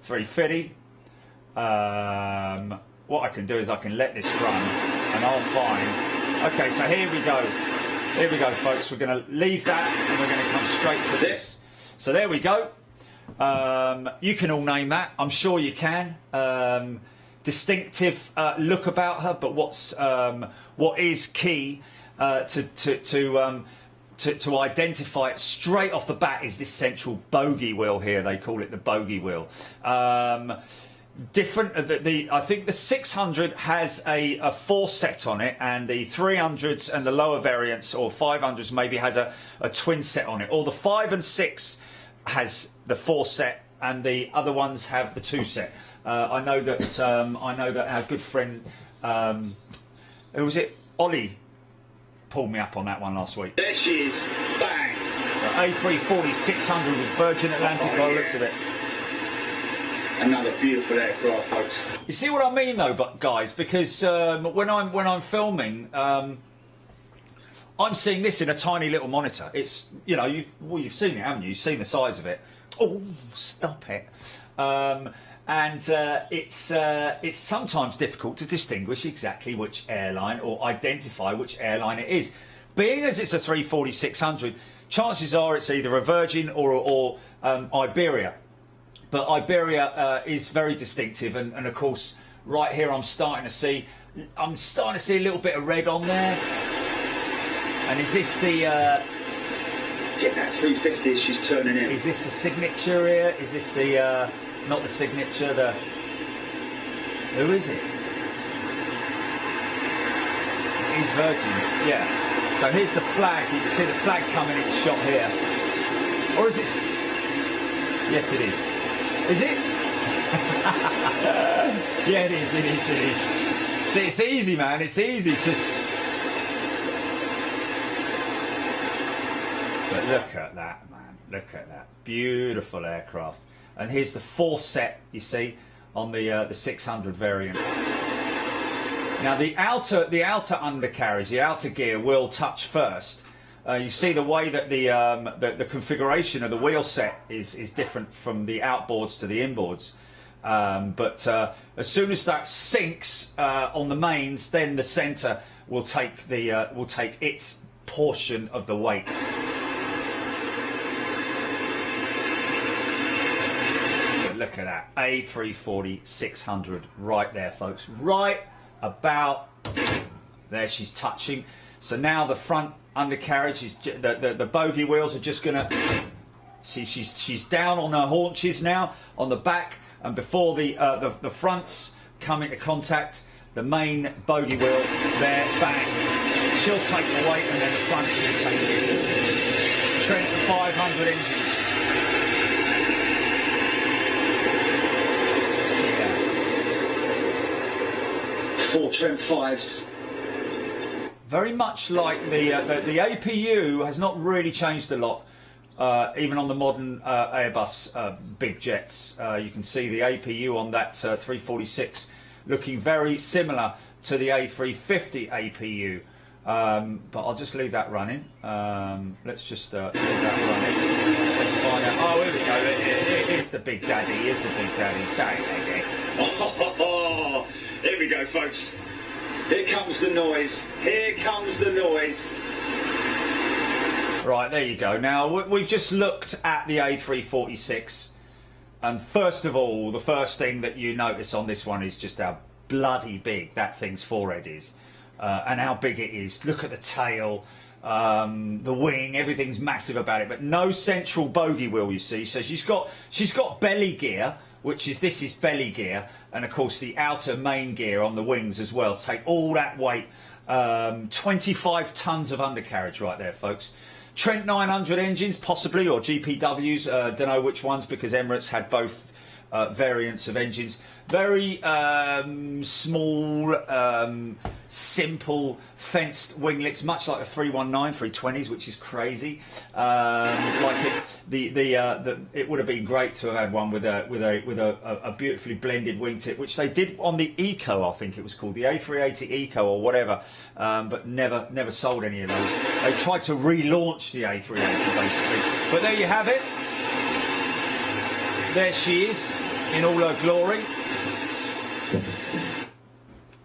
350. What I can do is I can let this run and I'll find. Okay, so here we go. Here we go, folks. We're going to leave that and we're going to come straight to this. So there we go. You can all name that. I'm sure you can. Distinctive look about her, but what is key to identify it straight off the bat is this central bogey wheel here. They call it the bogey wheel. Different. I think the 600 has a 4 set on it, and the 300s and the lower variants or 500s maybe has a twin set on it. Or the 5 and 6 has the 4 set, and the other ones have the 2 set. I know that our good friend, who was it, Ollie, pulled me up on that one last week. There she is. Bang. So A340 600 with Virgin Atlantic by the looks of it. Another beautiful aircraft, folks. You see what I mean, though, but guys, because when I'm filming, I'm seeing this in a tiny little monitor. It's you've seen it, haven't you? You've seen the size of it. Oh, stop it. and it's sometimes difficult to distinguish exactly which airline or identify which airline it is. Being as it's a 340-600, chances are it's either a Virgin or Iberia. But Iberia is very distinctive, and of course, right here I'm starting to see a little bit of red on there. And is this the? Get that 350 as she's turning in. Is this the signature here? Is this the not the signature? The who is it? It is Virgin. Yeah. So here's the flag. You can see the flag coming in shot here. Or is it? Yes, it is. Is it? Yeah, it is. It is. It is. See, it's easy, man. It's easy. Just. But look at that, man. Look at that. Beautiful aircraft. And here's the force set, you see, on the 600 variant. Now the outer undercarriage, the outer gear will touch first. You see the way that the configuration of the wheel set is different from the outboards to the inboards. But as soon as that sinks on the mains, then the centre will take its portion of the weight. Look at that, A340-600 right there, folks. Right about there, she's touching. So now the front undercarriage is the bogey wheels are just gonna see. She's down on her haunches now on the back, and before the fronts come into contact, the main bogey wheel there, bang. She'll take the weight, and then the fronts will take it. Trent 500 engines. Four Trent 5s. Very much like the APU has not really changed a lot, even on the modern Airbus big jets. You can see the APU on that 346 looking very similar to the A350 APU. But I'll just leave that running. Let's just leave that running. Let's find out. Oh, here we go. Here's the big daddy. Here's the big daddy. Say it again. Oh, here we go, folks. Here comes the noise. Here comes the noise. Right, there you go. Now, we've just looked at the A346. And first of all, the first thing that you notice on this one is just how bloody big that thing's forehead is. And how big it is. Look at the tail, the wing, everything's massive about it. But no central bogey wheel, you see. So she's got belly gear, which is, this is belly gear, and of course the outer main gear on the wings as well. Take all that weight, 25 tons of undercarriage right there, folks. Trent 900 engines, possibly, or GPWs, don't know which ones, because Emirates had both variants of engines. Very small, simple fenced winglets, much like the 319, 320s, which is crazy. It would have been great to have had one with a beautifully blended wingtip, which they did on the Eco, I think it was called, the A380 Eco or whatever, but never sold any of those. They tried to relaunch the A380 basically, but there you have it. There she is in all her glory.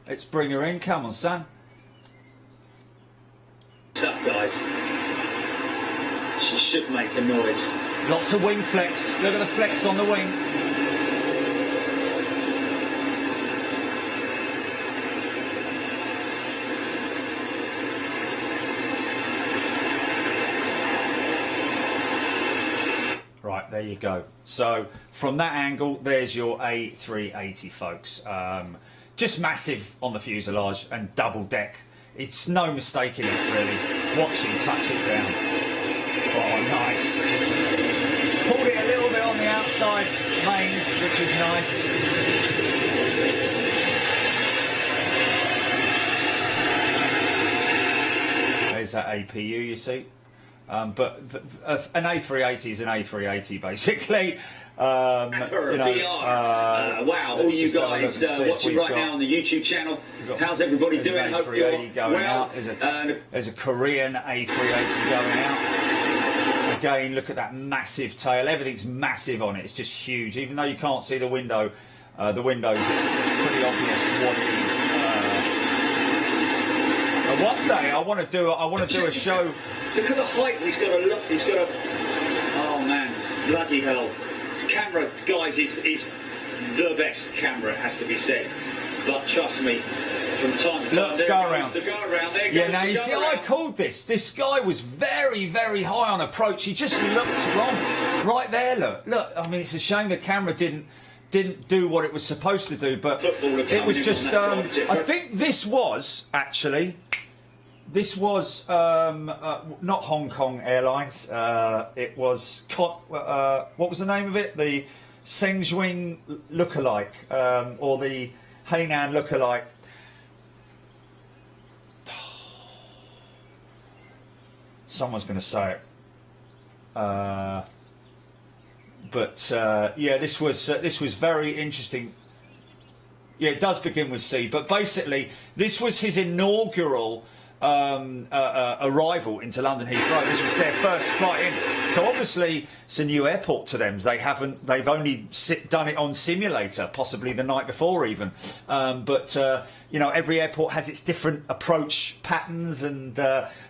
Let's bring her in. Come on, son. What's up, guys? She should make a noise. Lots of wing flex. Look at the flex on the wing. Right, there you go. So from that angle, there's your A380, folks. Just massive on the fuselage and double deck. It's no mistake in it, really. Watch him touch it down. Oh, nice. Pulled it a little bit on the outside mains, which was nice. There's that APU, you see. But an A380 is an A380, basically. Wow, all you guys watching right now on the YouTube channel, how's everybody doing? Hope you're going out. There's a Korean A380 going out. Again, look at that massive tail. Everything's massive on it. It's just huge. Even though you can't see the window, The windows, it's pretty obvious what it is. One day I want to do a show. Look at the height he's got to look. He's got to. Oh man, bloody hell! His camera, guys, is the best camera. It has to be said. But trust me, from time to time, look, go around. There yeah, now you see, I called this. This guy was very, very high on approach. He just looked wrong. Right there, look. I mean, it's a shame the camera didn't do what it was supposed to do, but it was just. I think this was actually. This was not Hong Kong Airlines. It was what was the name of it? The Shenzhen lookalike, or the Hainan lookalike. Someone's going to say it. But yeah, this was very interesting. Yeah, it does begin with C, but basically this was his inaugural arrival into London Heathrow. This was their first flight in, so obviously it's a new airport to them. They've only done it on simulator, possibly the night before even. But you know, every airport has its different approach patterns and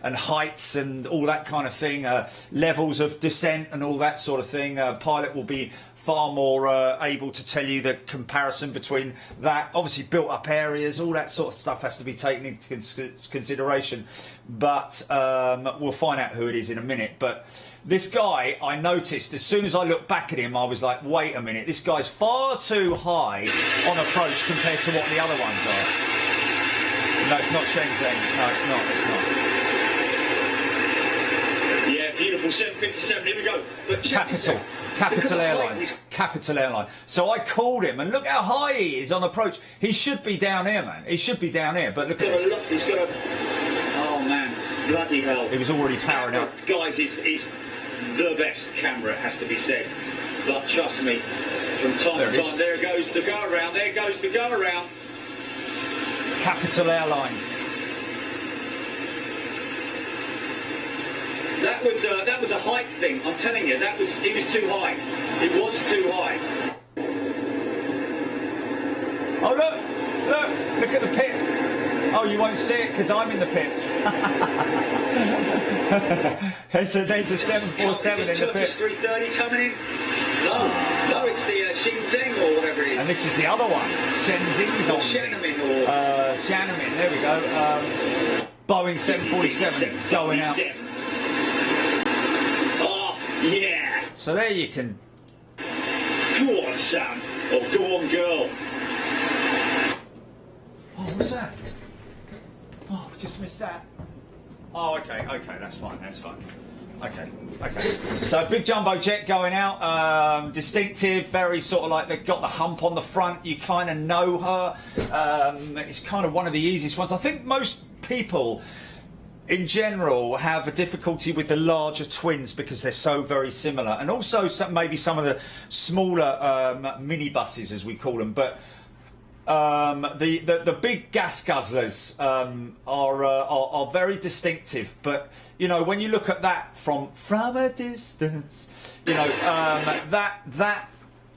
heights and all that kind of thing, levels of descent and all that sort of thing. Pilot will be far more able to tell you the comparison between that. Obviously built up areas, all that sort of stuff has to be taken into consideration, but we'll find out who it is in a minute. But this guy, I noticed as soon as I looked back at him, I was like, wait a minute, this guy's far too high on approach compared to what the other ones are. No, it's not Shenzhen. No, it's not. Yeah, beautiful 757. Here we go. But Capital Airline. So I called him, and look how high he is on approach. He should be down here, man. He should be down here, but look at this. He's got a. Oh man, bloody hell! He was already powering up. Guys, is the best camera. It has to be said. But trust me, from time to time, there goes the go around. There goes the go around. Capital Airlines. That was a height thing. I'm telling you, he was too high. It was too high. Oh look at the pit. Oh, you won't see it because I'm in the pit. there's a 747 in the pit. 330 coming in. No, it's the Shenzhen or whatever it is. And this is the other one, Shenzhen or Xiamen. There we go. Boeing 747 going out. Yeah. So there you can. Go on, Sam. Or go on, girl. Oh, what's that? Oh, just missed that. Oh, okay, that's fine. Okay. So a big jumbo jet going out, distinctive, very sort of like they've got the hump on the front. You kind of know her. It's kind of one of the easiest ones. I think most people in general have a difficulty with the larger twins because they're so very similar, and also maybe some of the smaller minibuses, as we call them. But the big gas guzzlers are very distinctive. But you know, when you look at that from a distance, you know, that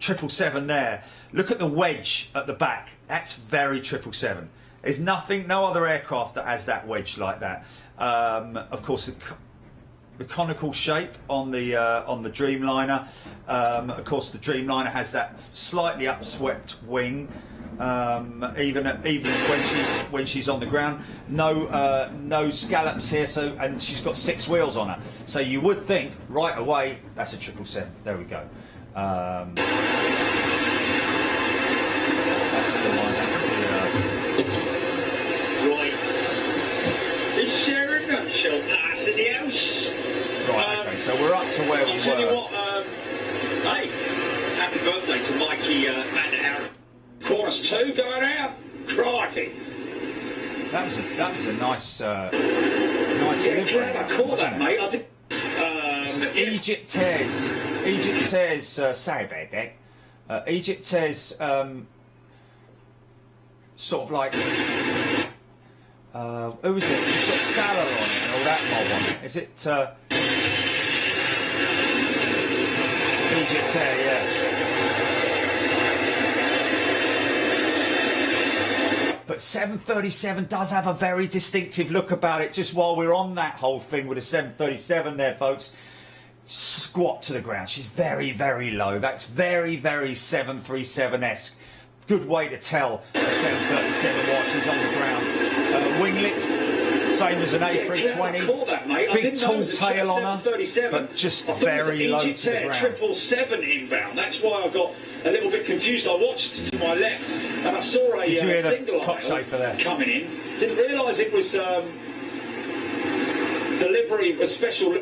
777 there. Look at the wedge at the back. That's very 777. There's no other aircraft that has that wedge like that. Of course, the conical shape on the Dreamliner. Of course, the Dreamliner has that slightly upswept wing. Even when she's on the ground, no scallops here. So, and she's got 6 wheels on her. So you would think right away that's a 777. There we go. That's the one. That's the. Right. Is Sheridan shall pass in the house? Right, okay, so we're up to where we were. I'll tell you what, hey, happy birthday to Mikey and Aaron. Chorus 2 going out. Crikey. That was a nice livery. Clever call that, mate. I did. Egyptaires, sorry about that. Egyptaires, sort of like. Who is it? It's got Salah on it and all that mob on it. Is it Egyptair? Yeah. but 737 does have a very distinctive look about it. Just while we're on that whole thing with a 737 there, folks, squat to the ground. She's very, very low. That's very, very 737-esque. Good way to tell a 737 while she's on the ground. Winglets, same as an A320. Big tall tail on her, but just very low to the ground. 777 inbound. That's why I got a little bit confused. I watched to my left and I saw a single aisle coming in. Didn't realise it was delivery, a special.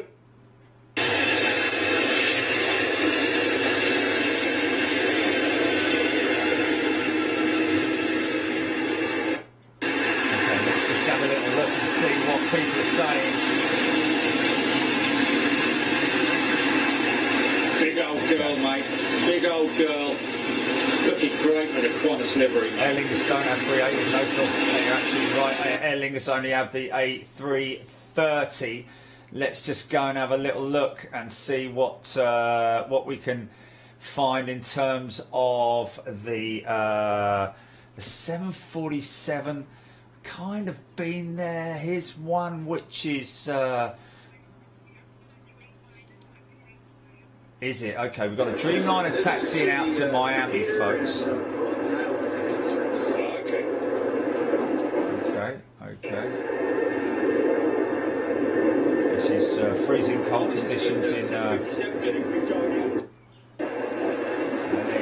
Have a little look and see what people are saying. Big old girl, mate. Big old girl. Looking great with a Qantas livery. Aer Lingus don't have 380s, no Phil. You're absolutely right. Aer Lingus only have the A330. Let's just go and have a little look and see what we can find in terms of the 747. Kind of been there. Here's one which is it? Okay, we've got a Dreamliner taxiing out to Miami, folks. Okay. This is freezing cold conditions in there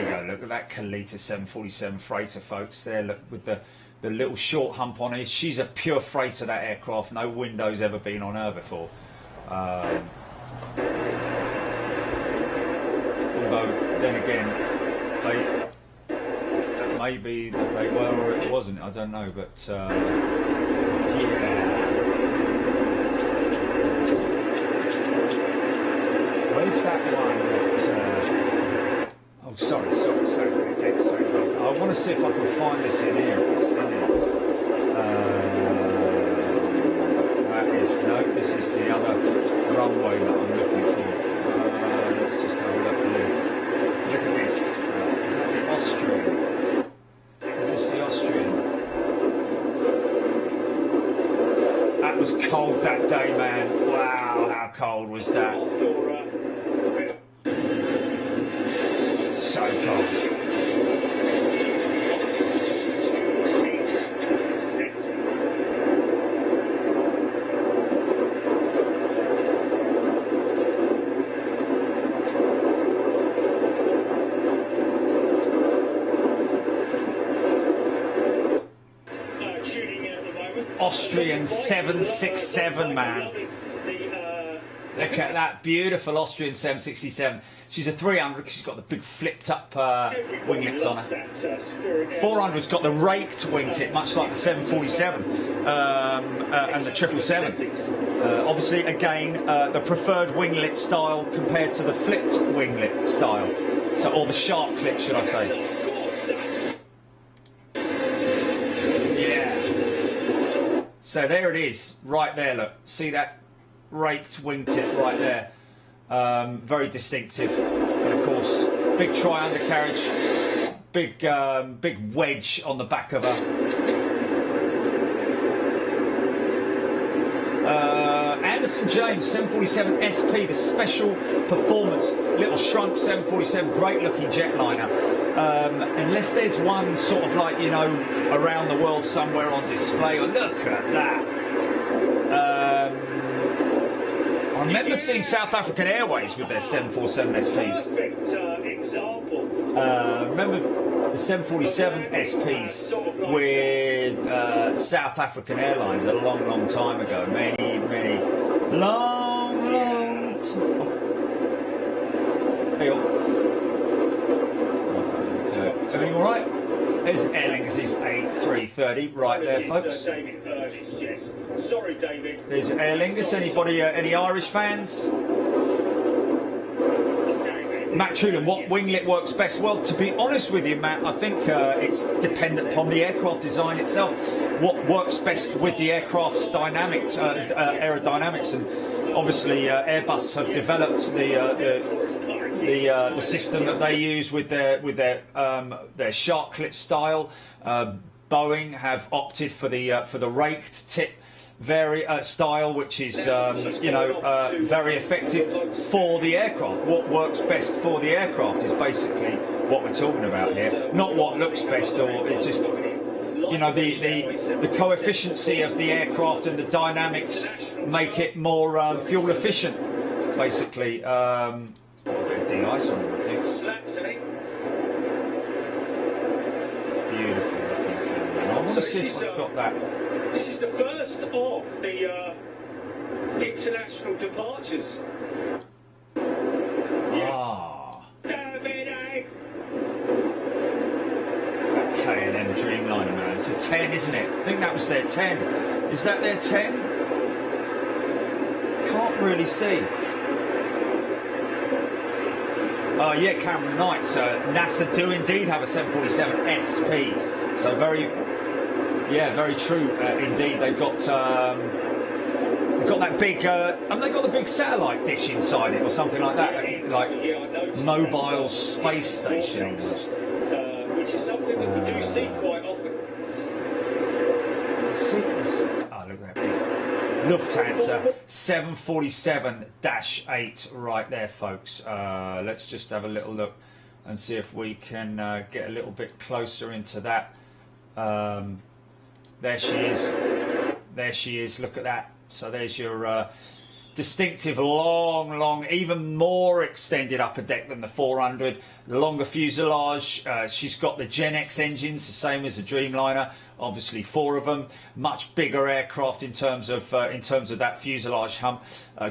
you go, look at that Kalita 747 freighter, folks. There, look, with the little short hump on it. She's a pure freighter, that aircraft. No windows ever been on her before. Although, then again, maybe they were or it wasn't. I don't know, but yeah. Where's that one that... oh, sorry. I want to see if I can find this in here, if it's in here. This is the other runway that I'm looking for. Let's just have a look here. Look at this. Is that the Austrian? Is this the Austrian? That was cold that day, man. Wow, how cold was that? So cold. Austrian 767, man. Look at that beautiful Austrian 767. She's a 300. She's got the big flipped up winglets on her. 400's got the raked wingtip, much like the 747 and the 777. Obviously, again, the preferred winglet style compared to the flipped winglet style. So, or the shark clip, should I say? So there it is, right there, look. See that raked wingtip right there? Very distinctive. And of course, big tri-undercarriage, big wedge on the back of her. Anderson James, 747 SP, the special performance, little shrunk 747, great looking jetliner. Unless there's one sort of like, you know, around the world somewhere on display. Oh, look at that. I remember seeing South African Airways with their 747 SPs. Remember the 747 SPs with South African Airlines a long time ago. Many long time. Hey, everything all right? There's Aer Lingus' A330 right there, folks. Sorry, David. There's Aer Lingus. Anybody, any Irish fans? Matt Trulin, what winglet works best? Well, to be honest with you, Matt, I think it's dependent upon the aircraft design itself. What works best with the aircraft's dynamics, aerodynamics, and obviously Airbus have developed the system that they use with their shark clip style. Boeing have opted for the raked tip style, which is very effective for the aircraft. What works best for the aircraft is basically what we're talking about here, not what looks best, or it just, you know, the coefficiency of the aircraft and the dynamics make it more fuel efficient, basically. Got a bit of de-ice on it, I think. Beautiful looking film. I want to see if I've got that. This is the first of the international departures. Ah. K&M Dreamliner, man. It's a 10, isn't it? I think that was their 10. Is that their 10? Can't really see. Oh yeah, Cameron Knights. NASA do indeed have a 747 SP. So very true indeed. They've got that big, and they've got the big satellite dish inside it, or something like that, like mobile space station almost. Which is something that we do see quite often. See this? Oh, look at that big Lufthansa 747-8 right there, folks. Let's just have a little look and see if we can get a little bit closer into that. There she is. There she is. Look at that. So there's your distinctive long, even more extended upper deck than the 400. The longer fuselage. She's got the Gen X engines, the same as the Dreamliner. Obviously, 4 of them. Much bigger aircraft in terms of that fuselage hump.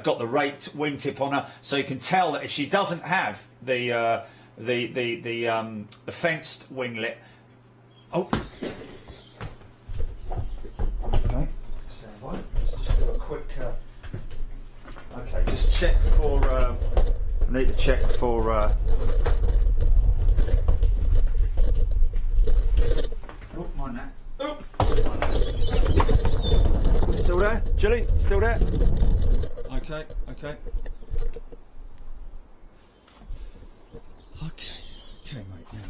Got the raked wingtip on her, so you can tell that if she doesn't have the fenced winglet. Oh. Okay. Stand by. Let's just do a quick. Okay, just check for. I need to check for. Oh, mind that. Oh. Still there, Jilly? Still there? Okay. Okay. Okay, mate. Now,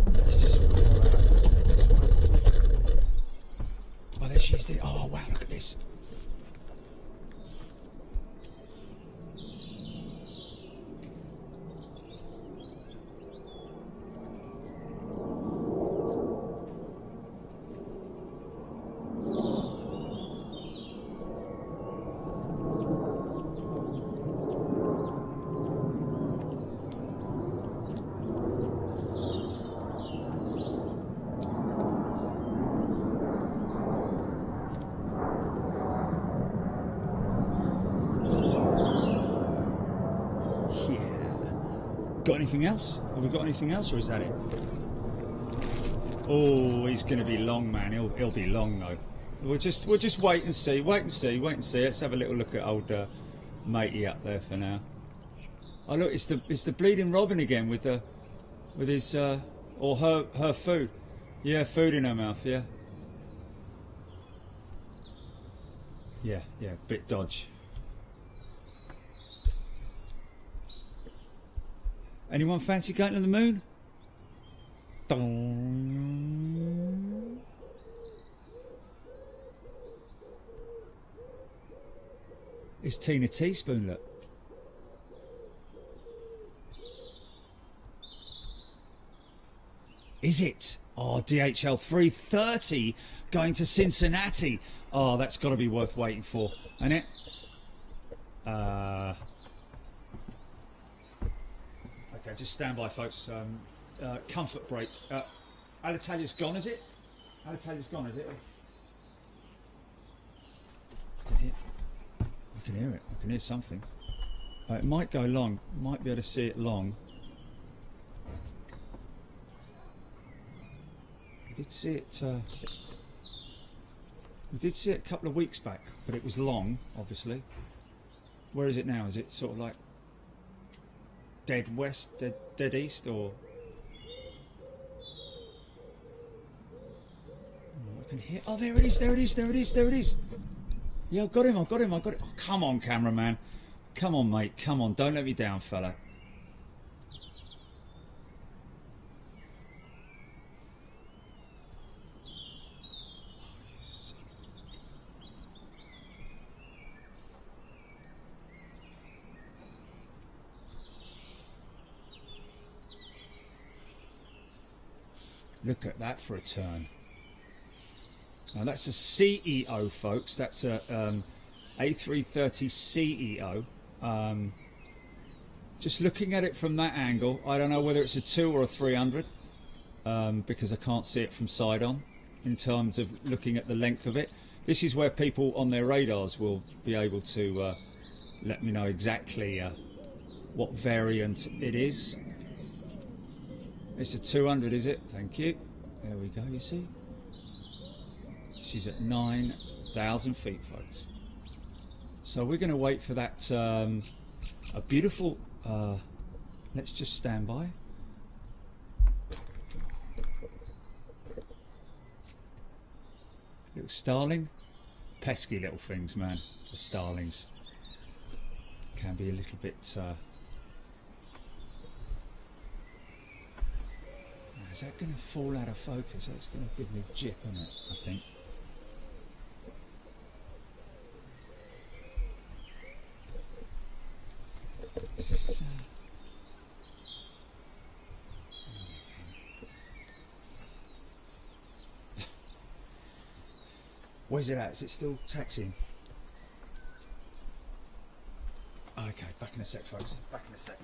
let's just. Oh, there she is. There. Oh, wow! Look at this. Got anything else? Have we got anything else, or is that it? Oh, he's going to be long, man. He'll be long though. We'll just wait and see. Wait and see. Let's have a little look at old matey up there for now. Oh look, it's the bleeding Robin again with his or her food. Yeah, food in her mouth. Yeah. Yeah. Bit dodge. Anyone fancy going to the moon? Dong. It's Tina Teaspoon, look. Is it? Oh, DHL 330 going to Cincinnati. Oh, that's got to be worth waiting for, isn't it? Okay, just stand by, folks. Comfort break. Alitalia's gone, is it? Alitalia's gone, is it? I can hear it. I can hear something. It might go long. Might be able to see it long. We did see it. We did see it a couple of weeks back, but it was long, obviously. Where is it now? Is it sort of like dead west, dead east, or? Oh, I can hear. Oh, there it is! There it is! There it is! There it is! Yeah, I've got him! I've got him! I've got it! Oh, come on, cameraman! Come on, mate! Come on! Don't let me down, fella! Look at that for a turn. Now that's a CEO, folks. That's a A330 CEO. Just looking at it from that angle, I don't know whether it's a 2 or a 300 because I can't see it from side on in terms of looking at the length of it. This is where people on their radars will be able to let me know exactly what variant it is. It's a 200, is it? Thank you. There we go, you see. She's at 9,000 feet, folks. So we're going to wait for that, a beautiful, let's just stand by. Little starling. Pesky little things, man. The starlings can be a little bit... is that going to fall out of focus? That's going to give me a jip, isn't it? I think. Is this, where's it at? Is it still taxiing? Okay, back in a sec, folks. Back in a sec.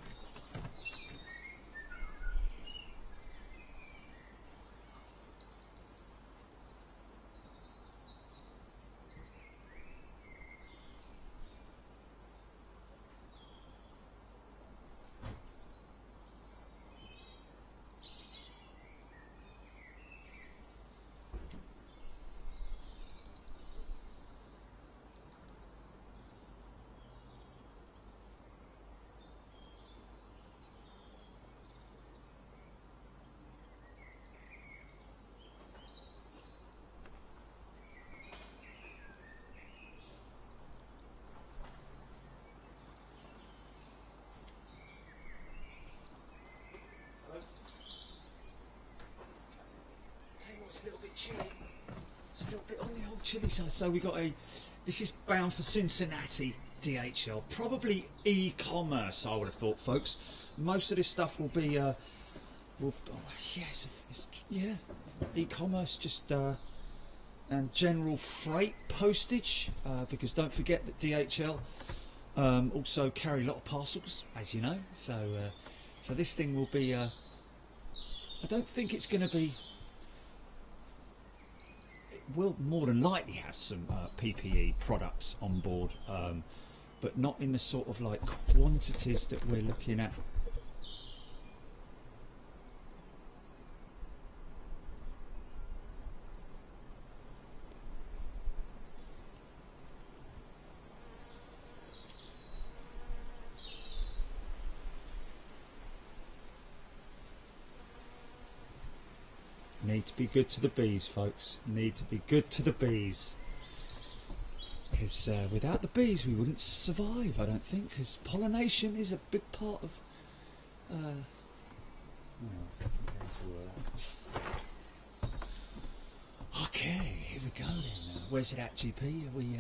It's a little bit on the old chilly side. So we got this is bound for Cincinnati DHL, probably e-commerce. I would have thought, folks. Most of this stuff will be, yeah, e-commerce, just and general freight postage, because don't forget that DHL also carry a lot of parcels, as you know. So this thing will be. I don't think it's going to be. Will more than likely have some PPE products on board, but not in the sort of like quantities that we're looking at. Need to be good to the bees, folks. Need to be good to the bees. Because without the bees we wouldn't survive, I don't think. Because pollination is a big part of... Okay, here we go then. Where's it at, GP? Are we... Do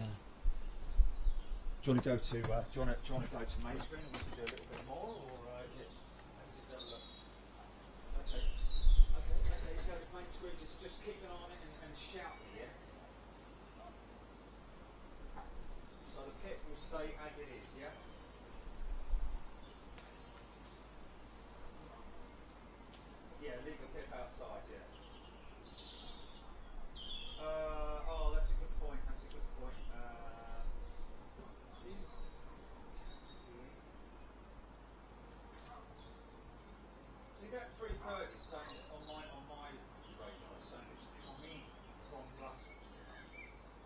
you want to go to... do you want to go to main screen and we can do a little bit more, or is it... Just keep an eye on it and shout me, yeah? So the pit will stay as it is, yeah? Yeah, leave the pit outside, yeah. Oh, that's a good point, that's a good point. See that 330 saying on my radar saying it's coming from Brussels.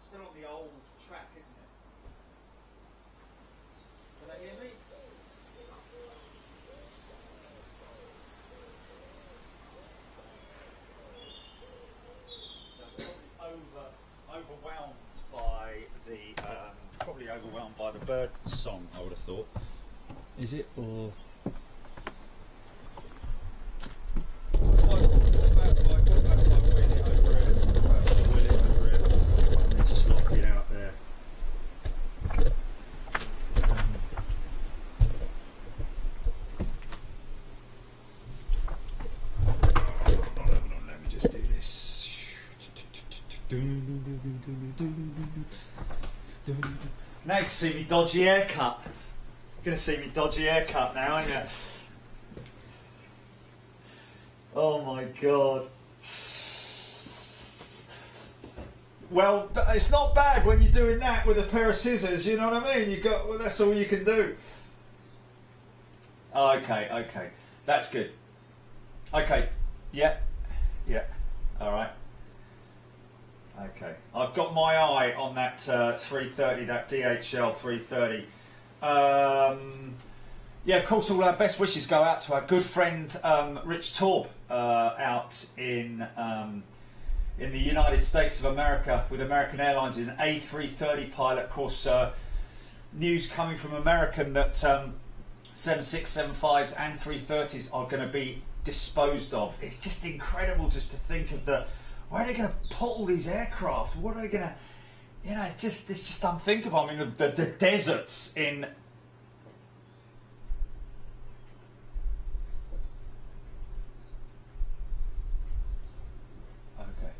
Still on the old track, isn't it? Can they hear me? So probably overwhelmed by the bird song, I would have thought. Is it, or? Now you can see me dodgy haircut. You're going to see me dodgy haircut now, aren't you? Oh my God. Well, it's not bad when you're doing that with a pair of scissors, you know what I mean? Well, that's all you can do. Okay, that's good. Okay, yeah, all right. Okay, I've got my eye on that 330, that DHL 330. Yeah, of course, all our best wishes go out to our good friend Rich Taub out in the United States of America with American Airlines, an A330 pilot. Of course, news coming from American that 7675s and 330s are going to be disposed of. It's just incredible just to think of where are they going to put all these aircraft? What are they going to, it's just unthinkable. I mean, the deserts in. Okay.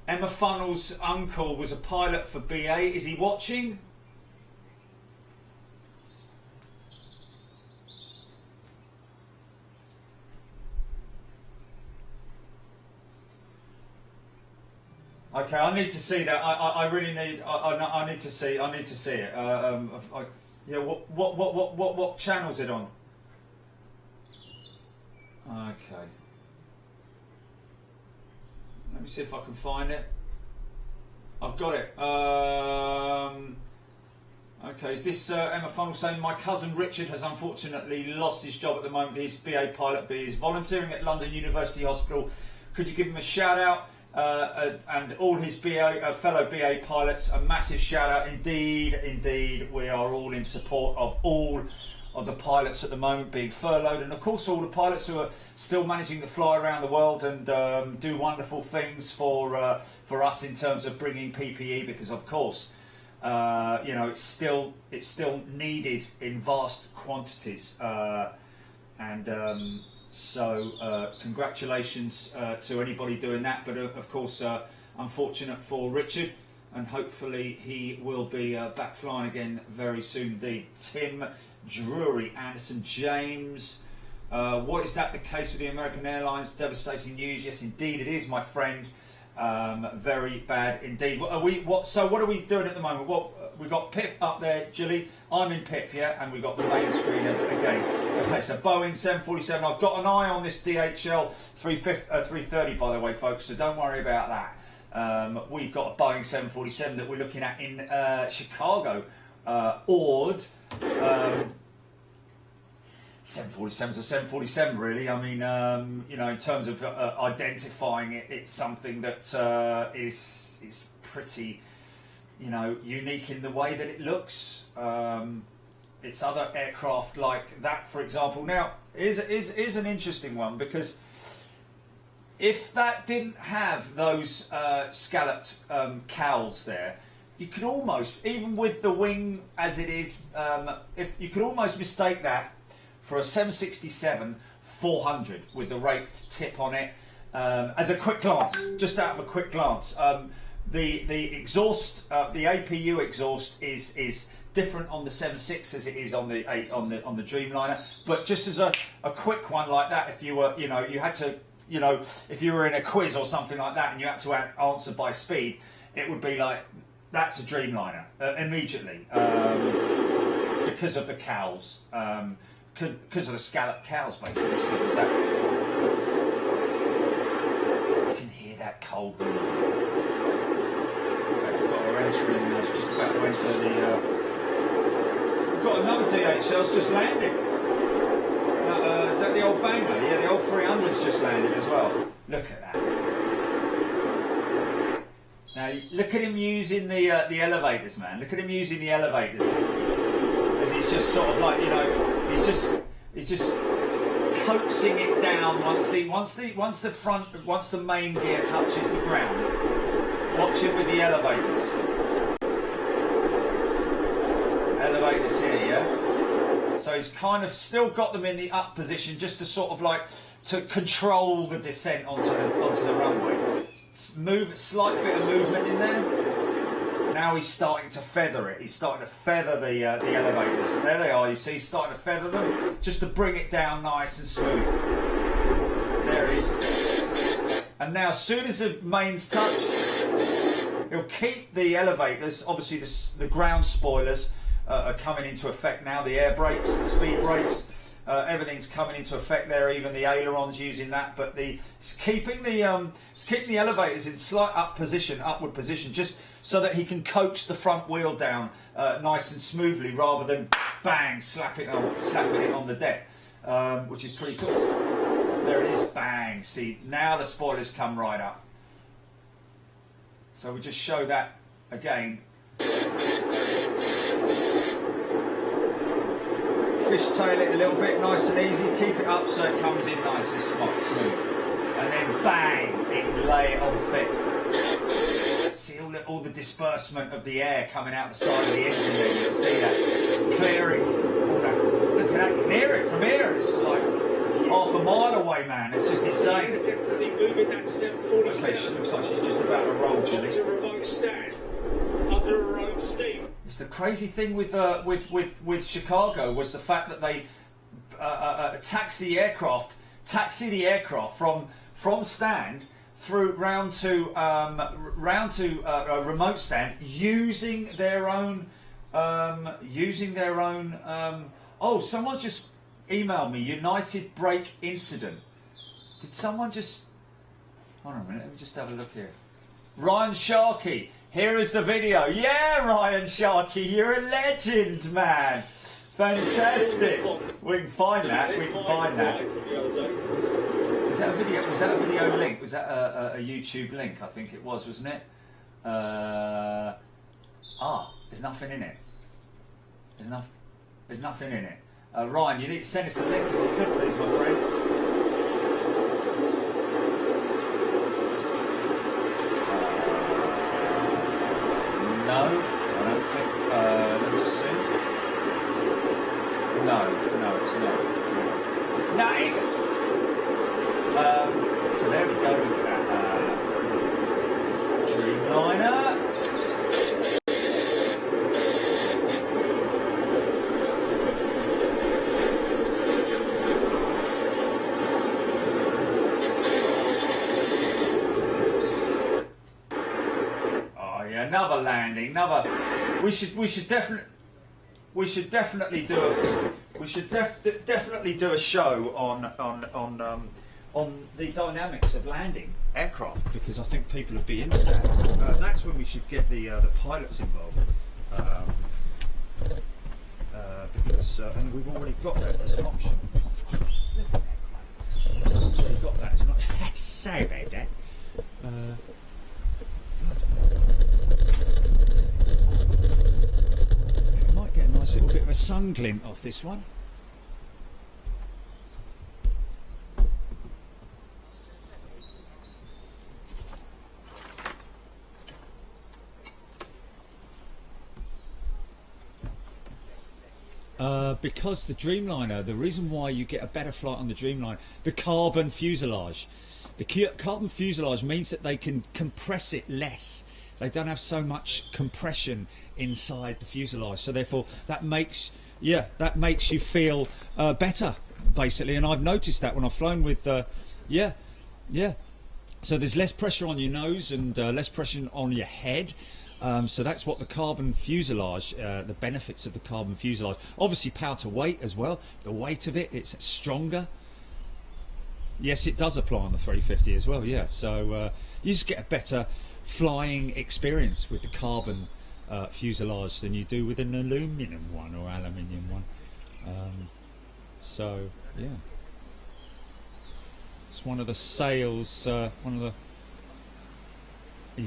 Emma Funnell's uncle was a pilot for BA. Is he watching? Okay, I need to see that. I really need. I need to see. I need to see it. Yeah. What channel's it on? Okay. Let me see if I can find it. I've got it. Okay, is this Emma Funnell saying my cousin Richard has unfortunately lost his job at the moment? He's BA pilot, but he's volunteering at London University Hospital. Could you give him a shout out? And all his fellow BA pilots, a massive shout out. Indeed, we are all in support of all of the pilots at the moment being furloughed, and of course all the pilots who are still managing to fly around the world and do wonderful things for us in terms of bringing PPE, because of course it's still needed in vast quantities, so congratulations to anybody doing that, but of course unfortunate for Richard, and hopefully he will be back flying again very soon indeed. Tim Drury, Anderson James, what is that the case with the American Airlines? Devastating news. Yes indeed it is, my friend. Very bad indeed. So what are we doing at the moment? We've got Pip up there, Gilly. I'm in Pip, yeah, and we've got the main screen as again. Okay, so Boeing 747. I've got an eye on this DHL 330, by the way, folks, so don't worry about that. We've got a Boeing 747 that we're looking at in Chicago. Ord. 747's a 747, really. I mean, in terms of identifying it, it's something that is pretty, unique in the way that it looks. It's other aircraft like that, for example. Now, is an interesting one, because if that didn't have those scalloped cowls there, you could almost, even with the wing as it is, if you could almost mistake that for a 767-400 with the raked tip on it. As a quick glance, just out of a quick glance, the exhaust, the APU exhaust is different on the 76 as it is on the Dreamliner. But just as a quick one like that, if you were, you had to, if you were in a quiz or something like that and you had to answer by speed, it would be like, that's a Dreamliner immediately, because of the cowls, because of the scalloped cowls, basically. Simple as that. You can hear that cold wind. Okay, we've got our entry in. It's just about to enter the. We've got another DHL's just landed. Is that the old banger? Yeah, the old 300's just landed as well. Look at that. Now, look at him using the elevators, man. Look at him using the elevators. As he's just sort of like, he's just coaxing it down once the main gear touches the ground. Watch it with the elevators. Elevators here, yeah? So he's kind of still got them in the up position just to sort of like to control the descent onto the runway. Slight bit of movement in there. Now he's starting to feather it. He's starting to feather the elevators. There they are. You see, he's starting to feather them just to bring it down nice and smooth. There it is. And now, as soon as the mains touch, he'll keep the elevators. Obviously, the ground spoilers are coming into effect now. The air brakes, the speed brakes, everything's coming into effect there. Even the ailerons using that. But it's keeping the elevators in slight upward position, just so that he can coax the front wheel down nice and smoothly, rather than bang slapping it on the deck, which is pretty cool. There it is, bang. See, now the spoilers come right up. So we just show that again. Fishtail it a little bit, nice and easy. Keep it up so it comes in nice and smooth. And then bang, lay it on thick. See all the disbursement of the air coming out the side of the engine there. You can see that clearing all that. Look at that, you can hear it from here. It's like half a mile away, man. It's just insane. Definitely moving that 747. Okay, she looks like she's just about to roll, Julie. To remote stand under her own steam. It's the crazy thing with Chicago was the fact that they taxi the aircraft from stand through round to a remote stand using their own oh, someone's just emailed me, United brake incident. Did someone just... Hold on a minute, let me just have a look here. Ryan Sharkey, here is the video. Yeah, Ryan Sharkey, you're a legend, man. Fantastic. We can find that. We can find that. Was that a video? Was that a video link? Was that a YouTube link? I think it was, wasn't it? There's nothing in it. There's nothing in it. Ryan, you need to send us a link if you could, please, my friend. No, I don't think. Let me just see. No, it's not. Nothing. So there we go. Look at that. Dreamliner. Another landing, we should definitely do a show on the dynamics of landing aircraft, because I think people would be into that. That's when we should get the pilots involved, because and we've already got that as an option. We've already got that as an option. Sorry about that. Might get a nice little bit of a sun glint off this one. Because the Dreamliner, the reason why you get a better flight on the Dreamliner, the carbon fuselage. The carbon fuselage means that they can compress it less. They don't have so much compression inside the fuselage, so therefore that makes you feel better, basically. And I've noticed that when I've flown with so there's less pressure on your nose and less pressure on your head. So that's what the carbon fuselage, the benefits of the carbon fuselage. Obviously power to weight as well. The weight of it's stronger. Yes, it does apply on the 350 as well, yeah. So you just get a better flying experience with the carbon fuselage than you do with an aluminum one or aluminium one. So, yeah. It's one of the sails, you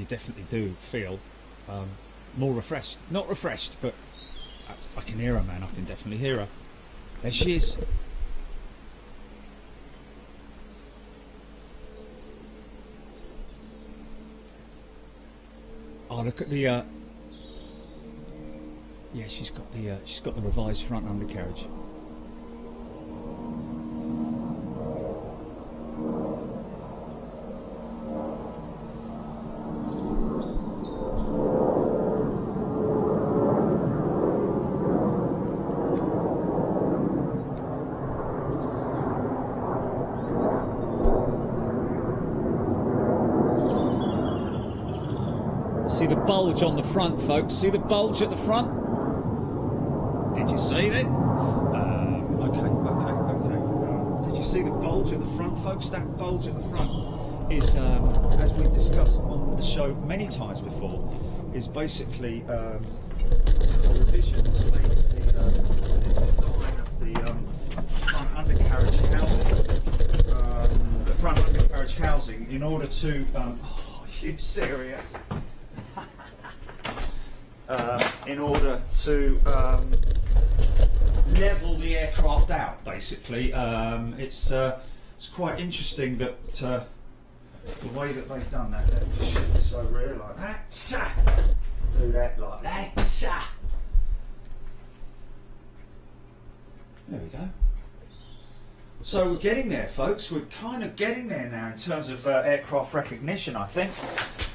definitely do feel more refreshed. Not refreshed, but I can hear her, man. I can definitely hear her. There she is. Oh, look at the yeah, she's got the revised front undercarriage. See the bulge on the front, folks. See the bulge at the front? Did you see that? Okay. Did you see the bulge at the front, folks? That bulge at the front is, as we've discussed on the show many times before, is basically a revision was made to the design of the front undercarriage housing. The front undercarriage housing, in order to, are you serious? In order to level the aircraft out, basically. It's quite interesting that the way that they've done that. Let me just shift this over here like that. Do that like that. There we go. So we're getting there, folks. We're kind of getting there now in terms of aircraft recognition, I think.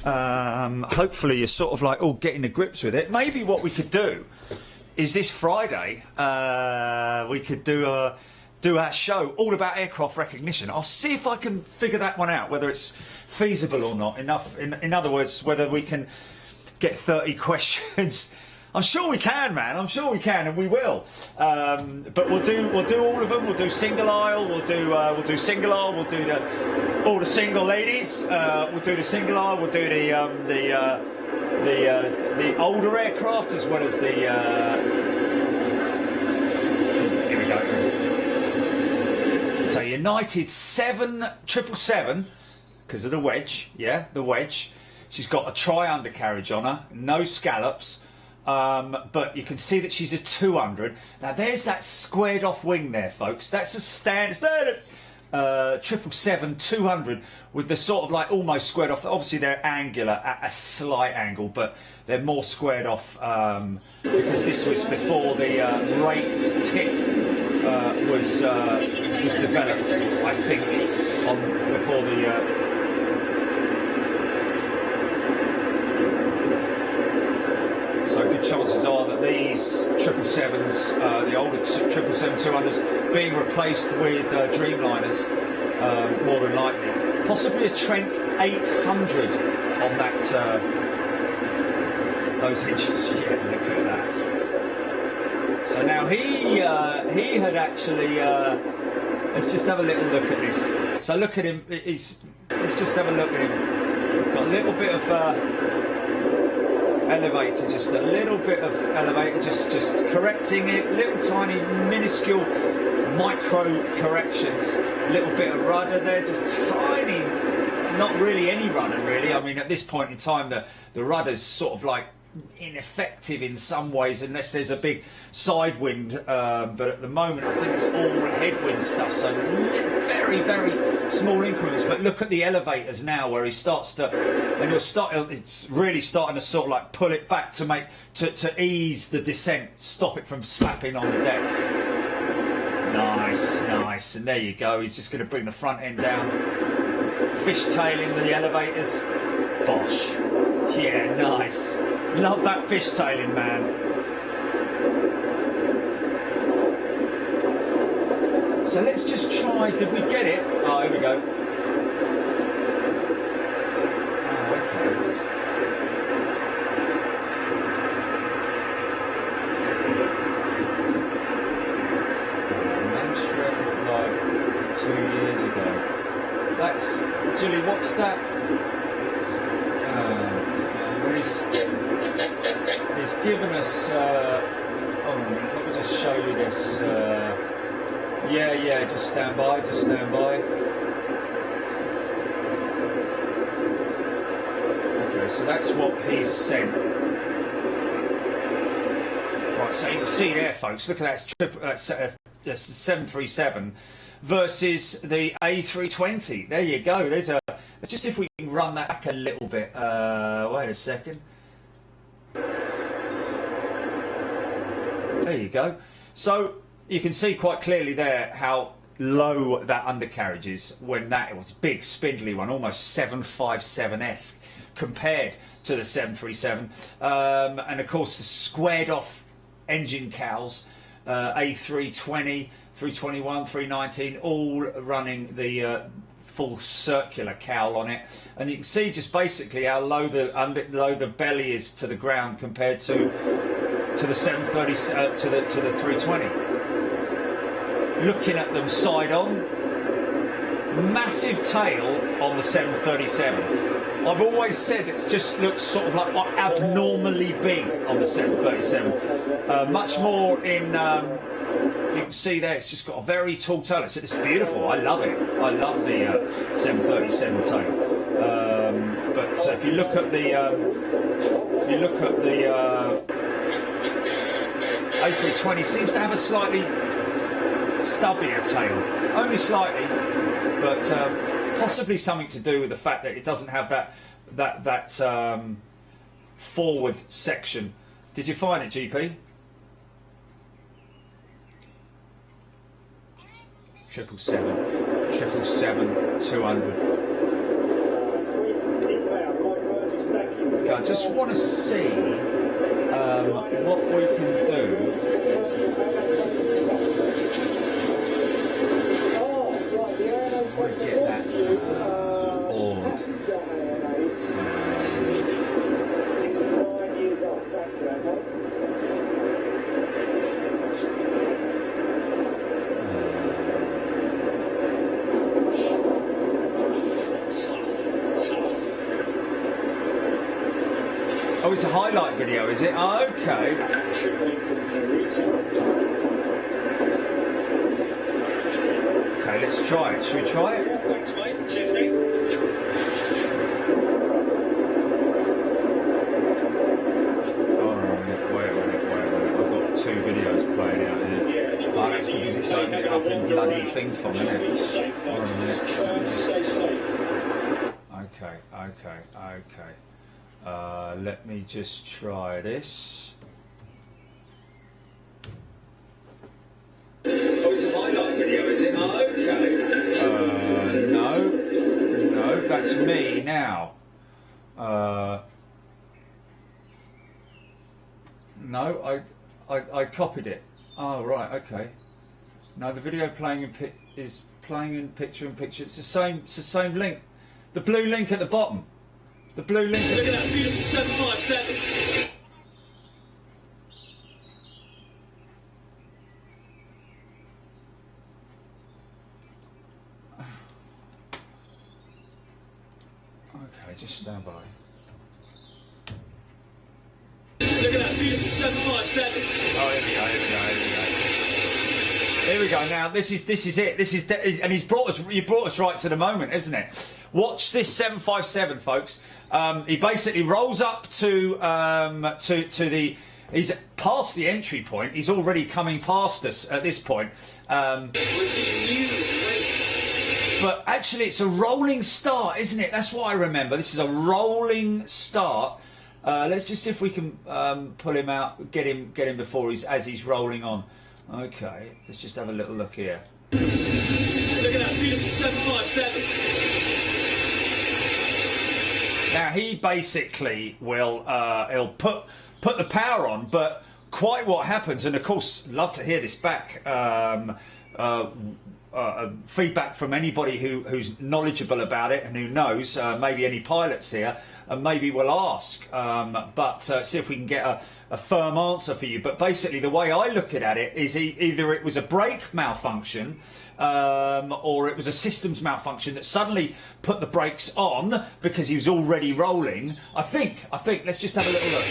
Hopefully you're sort of like all getting to grips with it. Maybe what we could do is this Friday, we could do our show all about aircraft recognition. I'll see if I can figure that one out, whether it's feasible or not. In other words, whether we can get 30 questions. I'm sure we can, man. I'm sure we can, and we will. But we'll do all of them. We'll do single aisle. We'll do single aisle. We'll do all the single ladies. We'll do the single aisle. We'll do the older aircraft as well as the. Here we go. So United 777 because of the wedge. Yeah, the wedge. She's got a tri-undercarriage on her. No scallops. But you can see that she's a 200. Now there's that squared off wing there, folks. That's a standard 777-200 with the sort of like almost squared off. Obviously they're angular at a slight angle, but they're more squared off because this was before the raked tip was developed, I think, before the. So good chances are that these 777s, the older 777-200s, being replaced with Dreamliners, more than likely. Possibly a Trent 800 on that, those engines. Yeah, look at that. So now he had actually. Let's just have a little look at this. So look at him. Let's just have a look at him. Got a little bit of. Elevator, just a little bit of elevator, just correcting it, little tiny minuscule micro corrections, little bit of rudder there, just tiny, not really any rudder really. I mean at this point in time the rudder's sort of like ineffective in some ways unless there's a big side wind, but at the moment I think it's all headwind stuff, so very small increments. But look at the elevators now where he starts to, and it's really starting to sort of like pull it back to ease the descent, stop it from slapping on the deck. Nice, and there you go. He's just going to bring the front end down, fishtailing the elevators. Bosh. Yeah, nice. Love that fishtailing, man. So let's just try. Did we get it? Oh, here we go. Oh, okay. Manchester like 2 years ago. That's Julie. What's that? He's given us. Hold on a minute. Let me just show you this. Yeah. Just stand by. Okay, so that's what he's sent. Right, so you can see there, folks. Look at that 737 versus the A320. There you go. There's a. Just if we can run that back a little bit. Wait a second. There you go. So you can see quite clearly there how low that undercarriage is when it was a big spindly one, almost 757-esque compared to the 737. And of course the squared off engine cowls, A320, 321, 319, all running the full circular cowl on it, and you can see just basically how low the belly is to the ground compared to the 730 to the 320. Looking at them side on, massive tail on the 737. I've always said it just looks sort of like abnormally big on the 737. Much more in, you can see there, it's just got a very tall tail. It's beautiful. I love it. I love the 737 tail. But if you look at the, A320, seems to have a slightly stubbier tail, only slightly, but possibly something to do with the fact that it doesn't have that forward section. Did you find it, GP? 777, 777, 200. Okay, I just want to see what we can do. Get that board. Oh, it's a highlight video, is it? Oh, okay. Okay, let's try it. Should we try it? Yeah, thanks, mate. Cheers, mate. Oh, wait a minute. I've got two videos playing out here. Yeah, oh, that's because it's opening it up in bloody thing from, isn't it? Hold on a minute. Stay safe. Okay. Let me just try this. Oh, it's a highlight video, is it? Oh, okay. No, that's me now. No, I copied it. Oh, right, okay. No, the video is playing in picture-in-picture. It's the same link. The blue link at the bottom. The blue link. Look at that beautiful 757. Okay, just stand by. Look at that beautiful 757. Oh, here we go. Now this is it. And you brought us right to the moment, isn't it? Watch this 757, folks. He basically rolls up to the. He's past the entry point. He's already coming past us at this point. But actually, it's a rolling start, isn't it? That's what I remember. This is a rolling start. Let's just see if we can pull him out, get him before as he's rolling on. Okay, let's just have a little look here. Look at that beautiful 757. Now he basically will he'll put the power on, but quite what happens, and of course, love to hear this back. Feedback from anybody who's knowledgeable about it and who knows, maybe any pilots here, and maybe we'll ask, but see if we can get a firm answer for you. But basically the way I look at it is either it was a brake malfunction or it was a systems malfunction that suddenly put the brakes on because he was already rolling. I think let's just have a little look.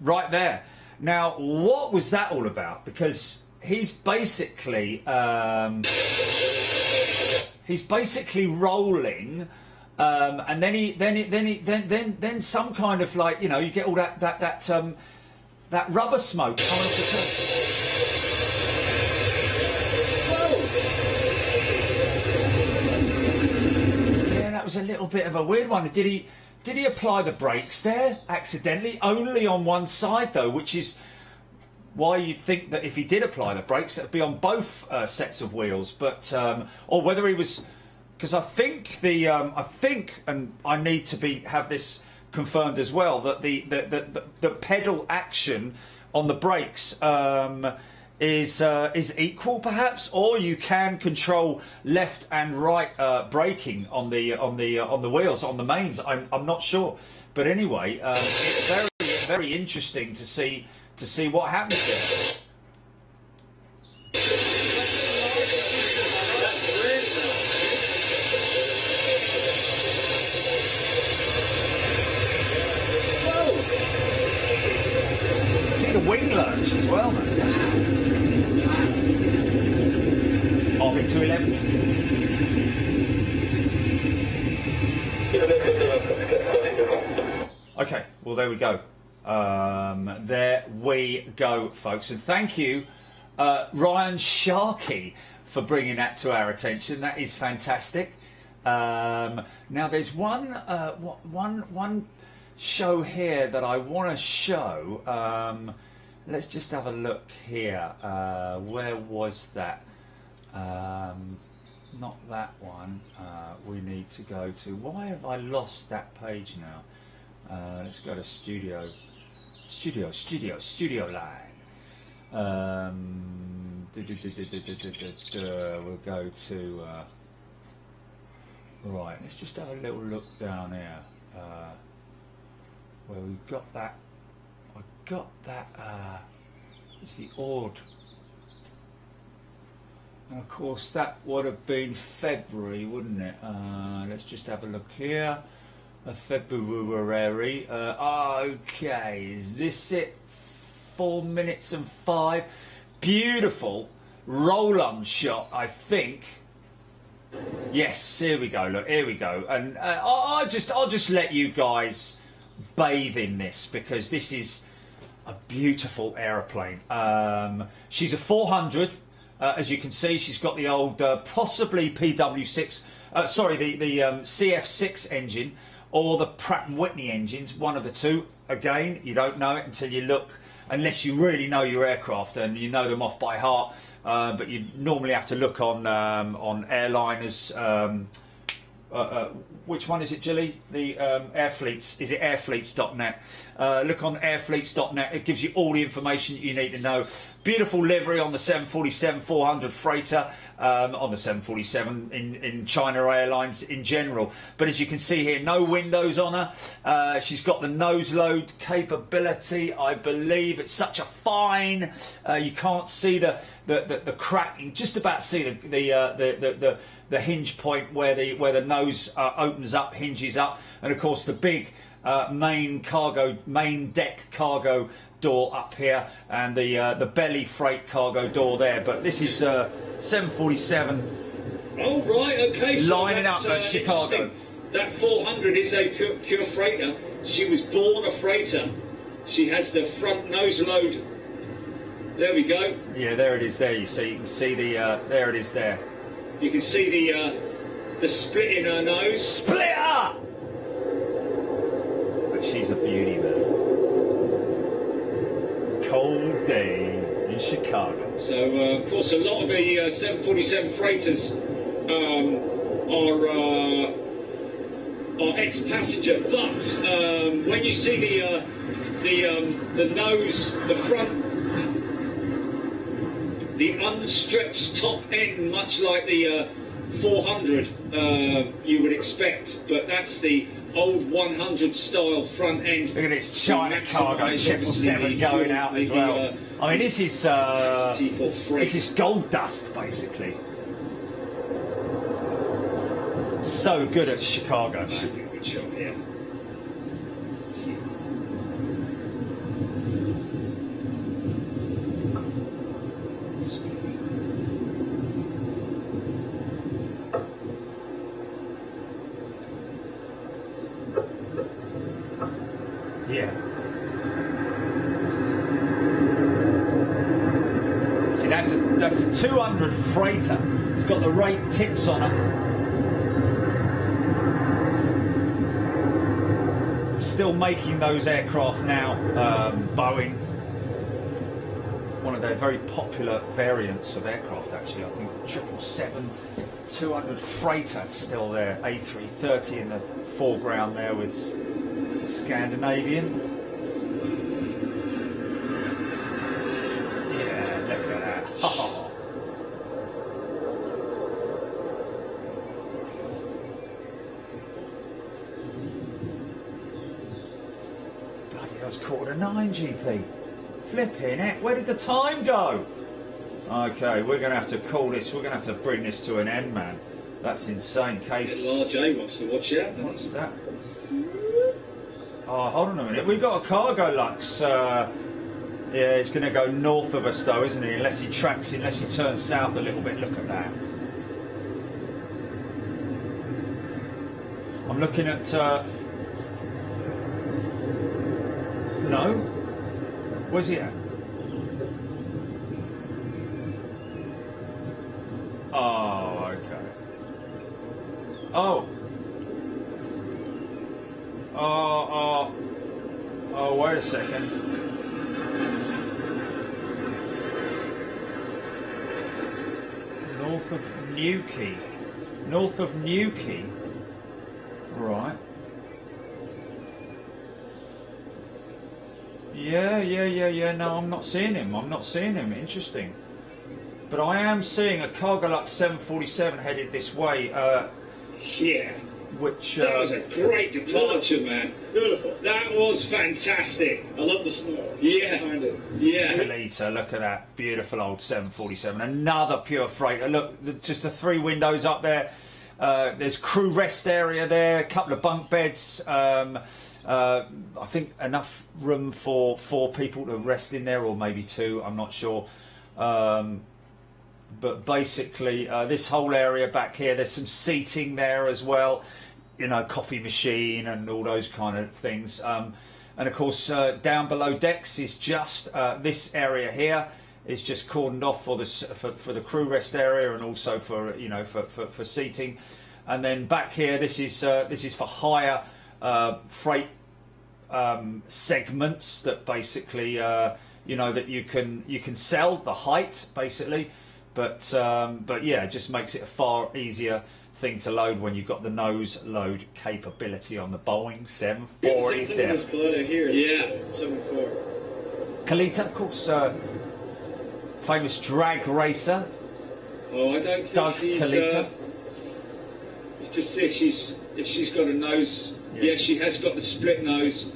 Right there. Now, what was that all about? Because he's basically rolling, and then some kind of, like, you know, you get all that rubber smoke coming off the top. Yeah, that was a little bit of a weird one. Did he apply the brakes there accidentally? Only on one side though, which is why you'd think that if he did apply the brakes, that would be on both sets of wheels, but or whether he was, because I think and I need to have this confirmed as well, that the pedal action on the brakes is equal perhaps, or you can control left and right braking on the wheels on the mains. I'm not sure, but anyway, it's very interesting to see what happens here. See the wing lurch as well, man. RB211s. Okay, well there we go. There we go, folks, and thank you, Ryan Sharkey, for bringing that to our attention. That is fantastic. Now there's one show here that I want to show. Let's just have a look here. Where was that? Not that one. We need to go to. Why have I lost that page now? Let's go to studio line. We'll go to right. Let's just have a little look down here. Where we've got that. I got that. It's the odd. And of course, that would have been February, wouldn't it? Let's just have a look here. February. Okay, is this it? 4 minutes and 5. Beautiful roll-on shot, I think. Yes, here we go. Look, here we go. And I'll just let you guys bathe in this, because this is a beautiful aeroplane. She's a 400. As you can see, she's got the old possibly PW6. Sorry, the CF6 engine, or the Pratt & Whitney engines, one of the two. Again, you don't know it until you look, unless you really know your aircraft and you know them off by heart. But you normally have to look on airliners. Which one is it, Gilly? The Airfleets. Is it airfleets.net? Look on airfleets.net. It gives you all the information you need to know. Beautiful livery on the 747-400 freighter, on the 747 in China Airlines in general. But as you can see here, no windows on her. She's got the nose load capability, I believe. It's such a fine. You can't see the crack. You just about see the hinge point where the nose opens up, hinges up, and of course the big main deck cargo door up here, and the belly freight cargo door there. But this is 747. Oh right, okay. So lining up at Chicago. That 400 is a pure freighter. She was born a freighter. She has the front nose load. There we go. Yeah, there it is. There you see. You can see the. There it is. There. You can see the split in her nose. Splitter! But she's a beauty, man. Cold day in Chicago. So, of course, a lot of the 747 freighters are ex-passenger, but when you see the nose, the front, the unstretched top end, much like the 400 you would expect, but that's the old 100 style front end. Look at this China cargo 777 going out as well. I mean, this is gold dust basically. So good at Chicago, man. Good shot here. Yeah. See, that's a 200 freighter. It's got the rate tips on it. Still making those aircraft now, Boeing. one of their very popular variants of aircraft, actually. I think 777-200 freighter still there. A330 in the foreground there with Scandinavian. Yeah, look at that. Oh. Bloody hell, it's 8:45 GP. Flipping it, where did the time go? Okay, we're going to have to call this, we're going to have to bring this to an end, man. That's insane. Case. Large A wants to watch out. What's that? Oh, hold on a minute. We've got a cargo lux. Yeah, he's going to go north of us though, isn't he? Unless he turns south a little bit. Look at that. I'm looking at... No? Where's he at? Oh, okay. Oh. Oh, wait a second. North of Newquay. North of Newquay. Right. Yeah. No, I'm not seeing him. Interesting. But I am seeing a Cargo Lux 747 headed this way. Yeah. Which that was a great departure, man. Beautiful. That was fantastic. I love the snow. Yeah. Yeah. Kalita, look at that beautiful old 747. Another pure freighter. Look, just the 3 windows up there. There's crew rest area there. A couple of bunk beds. I think enough room for 4 people to rest in there, or maybe 2. I'm not sure. But basically, this whole area back here, there's some seating there as well. You know, coffee machine and all those kind of things. And of course, down below decks is just this area here is just cordoned off for the crew rest area, and also for for seating. And then back here, this is for higher freight segments that basically that you can sell the height basically. But yeah, it just makes it a far easier thing to load when you've got the nose load capability on the Boeing 747. Yeah, 74. Kalita, of course, famous drag racer. Oh, I don't think Doug she's, Kalita. It's just if she's got a nose. Yes. Yes, she has got the split nose.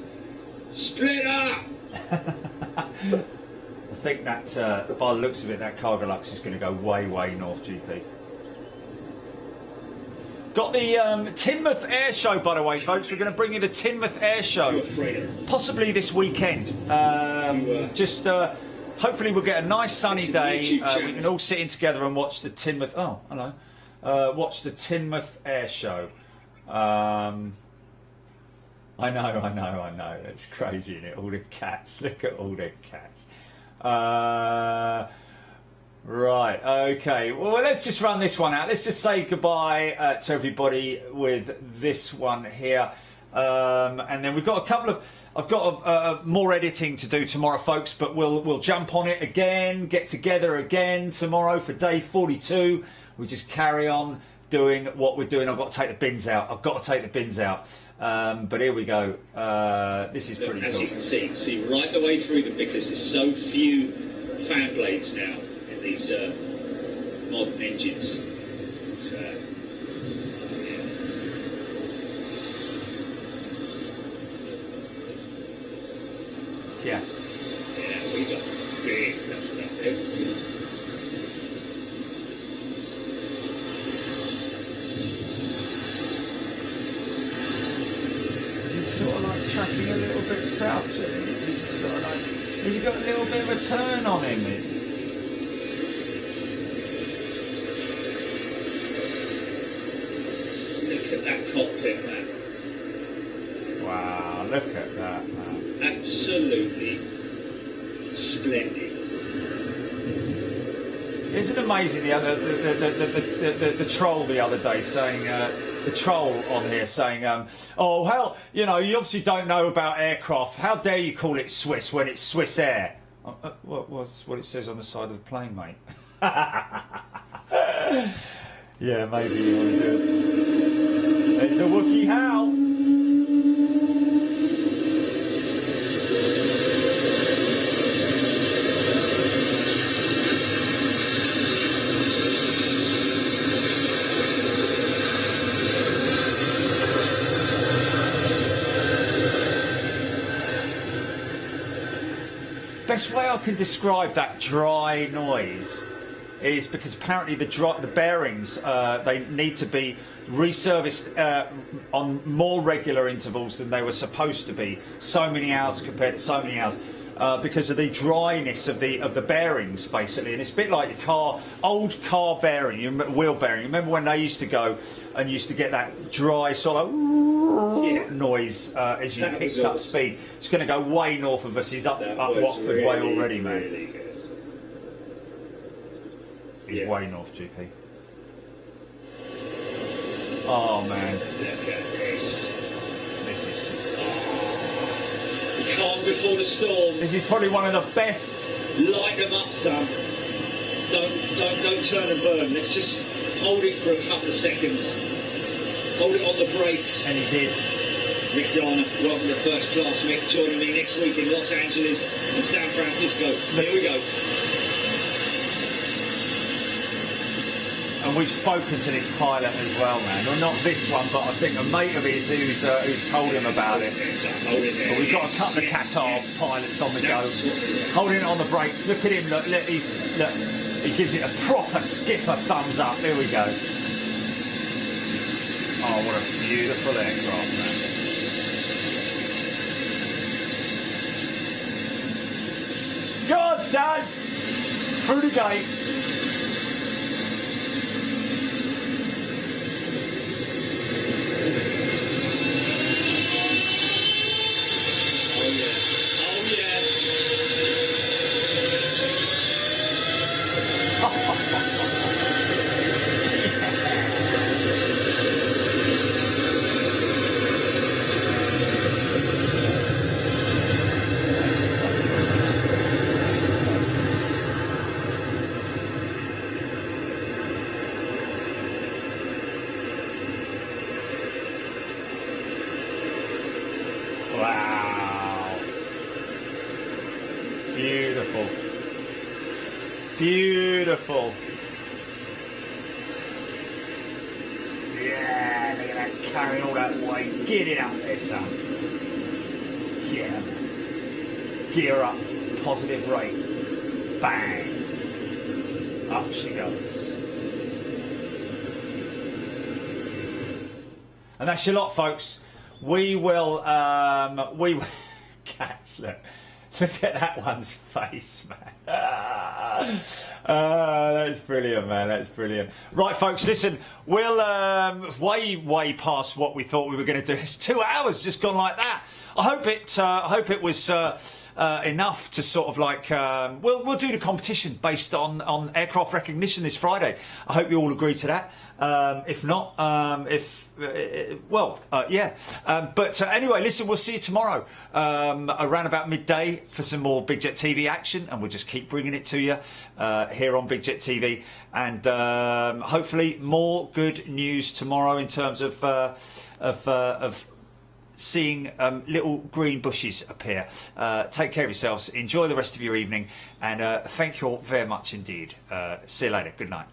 Split up. I think that, by the looks of it, that Cargo Lux is going to go way north, GP. Got the Teignmouth Air Show, by the way, folks. We're going to bring you the Teignmouth Air Show, possibly this weekend. Hopefully we'll get a nice sunny day. We can all sit in together and watch the Teignmouth. Oh, hello. Watch the Teignmouth Air Show. I know. It's crazy, isn't it? All the cats. Look at all the cats. Right, okay. Well, let's just run this one out. Let's just say goodbye to everybody with this one here. And then we've got a couple of... I've got more editing to do tomorrow, folks, but we'll jump on it again, get together again tomorrow for day 42. We just carry on doing what we're doing. I've got to take the bins out. But here we go. This is pretty cool. As you can see right the way through them, because there's so few fan blades now in these modern engines. So, yeah. Yeah, we got big numbers up there. Sort of like tracking a little bit south, Jimmy? Is he just sort of like... Has he got a little bit of a turn on him? Look at that cockpit, man. Wow, look at that, man. Absolutely splendid. Isn't it amazing the troll the other day saying... the troll on here saying, oh, hell, you obviously don't know about aircraft. How dare you call it Swiss when it's Swiss Air? What it says on the side of the plane, mate? Yeah, maybe you want to do it. It's a Wookiee howl. Best way I can describe that dry noise is because apparently the bearings they need to be reserviced on more regular intervals than they were supposed to be. So many hours compared to so many hours because of the dryness of the bearings, basically. And it's a bit like the old car bearing, wheel bearing. You remember when they used to go and used to get that dry sort of noise as you picked up speed? It's going to go way north of us. He's up Watford really, way already, man. Really good. He's way north, GP. Oh man, Look at this. this is just. The calm before the storm. This is probably one of the best. Light them up, son. Don't turn and burn. Let's just hold it for a couple of seconds. Hold it on the brakes. And he did. Mick Garner, welcome to First Class Mick, joining me next week in Los Angeles and San Francisco. Here we go. And we've spoken to this pilot as well, man. Well, not this one, but I think a mate of his who's told him about it. But we've got a couple of Qatar pilots on the go, holding it on the brakes. Look at him, look, he gives it a proper skipper thumbs up. Here we go. Oh, what a beautiful aircraft, man. Go on, son! Through the gate. Wow. Beautiful. Beautiful. Yeah, look at that, carrying all that weight. Get it up there, son. Yeah. Gear up. Positive rate. Bang. Up she goes. And that's your lot, folks. We will cats, look at that one's face, man. That's brilliant, man. That's brilliant. Right, folks, listen, we'll way past what we thought we were going to do. It's 2 hours just gone like that. I hope it was enough to sort of like we'll do the competition based on aircraft recognition this Friday. I hope you all agree to that. If not, yeah. But anyway, listen, we'll see you tomorrow around about midday for some more Big Jet TV action, and we'll just keep bringing it to you here on Big Jet TV, and hopefully more good news tomorrow in terms of seeing little green bushes appear. Take care of yourselves. Enjoy the rest of your evening, and thank you all very much indeed. See you later. Good night.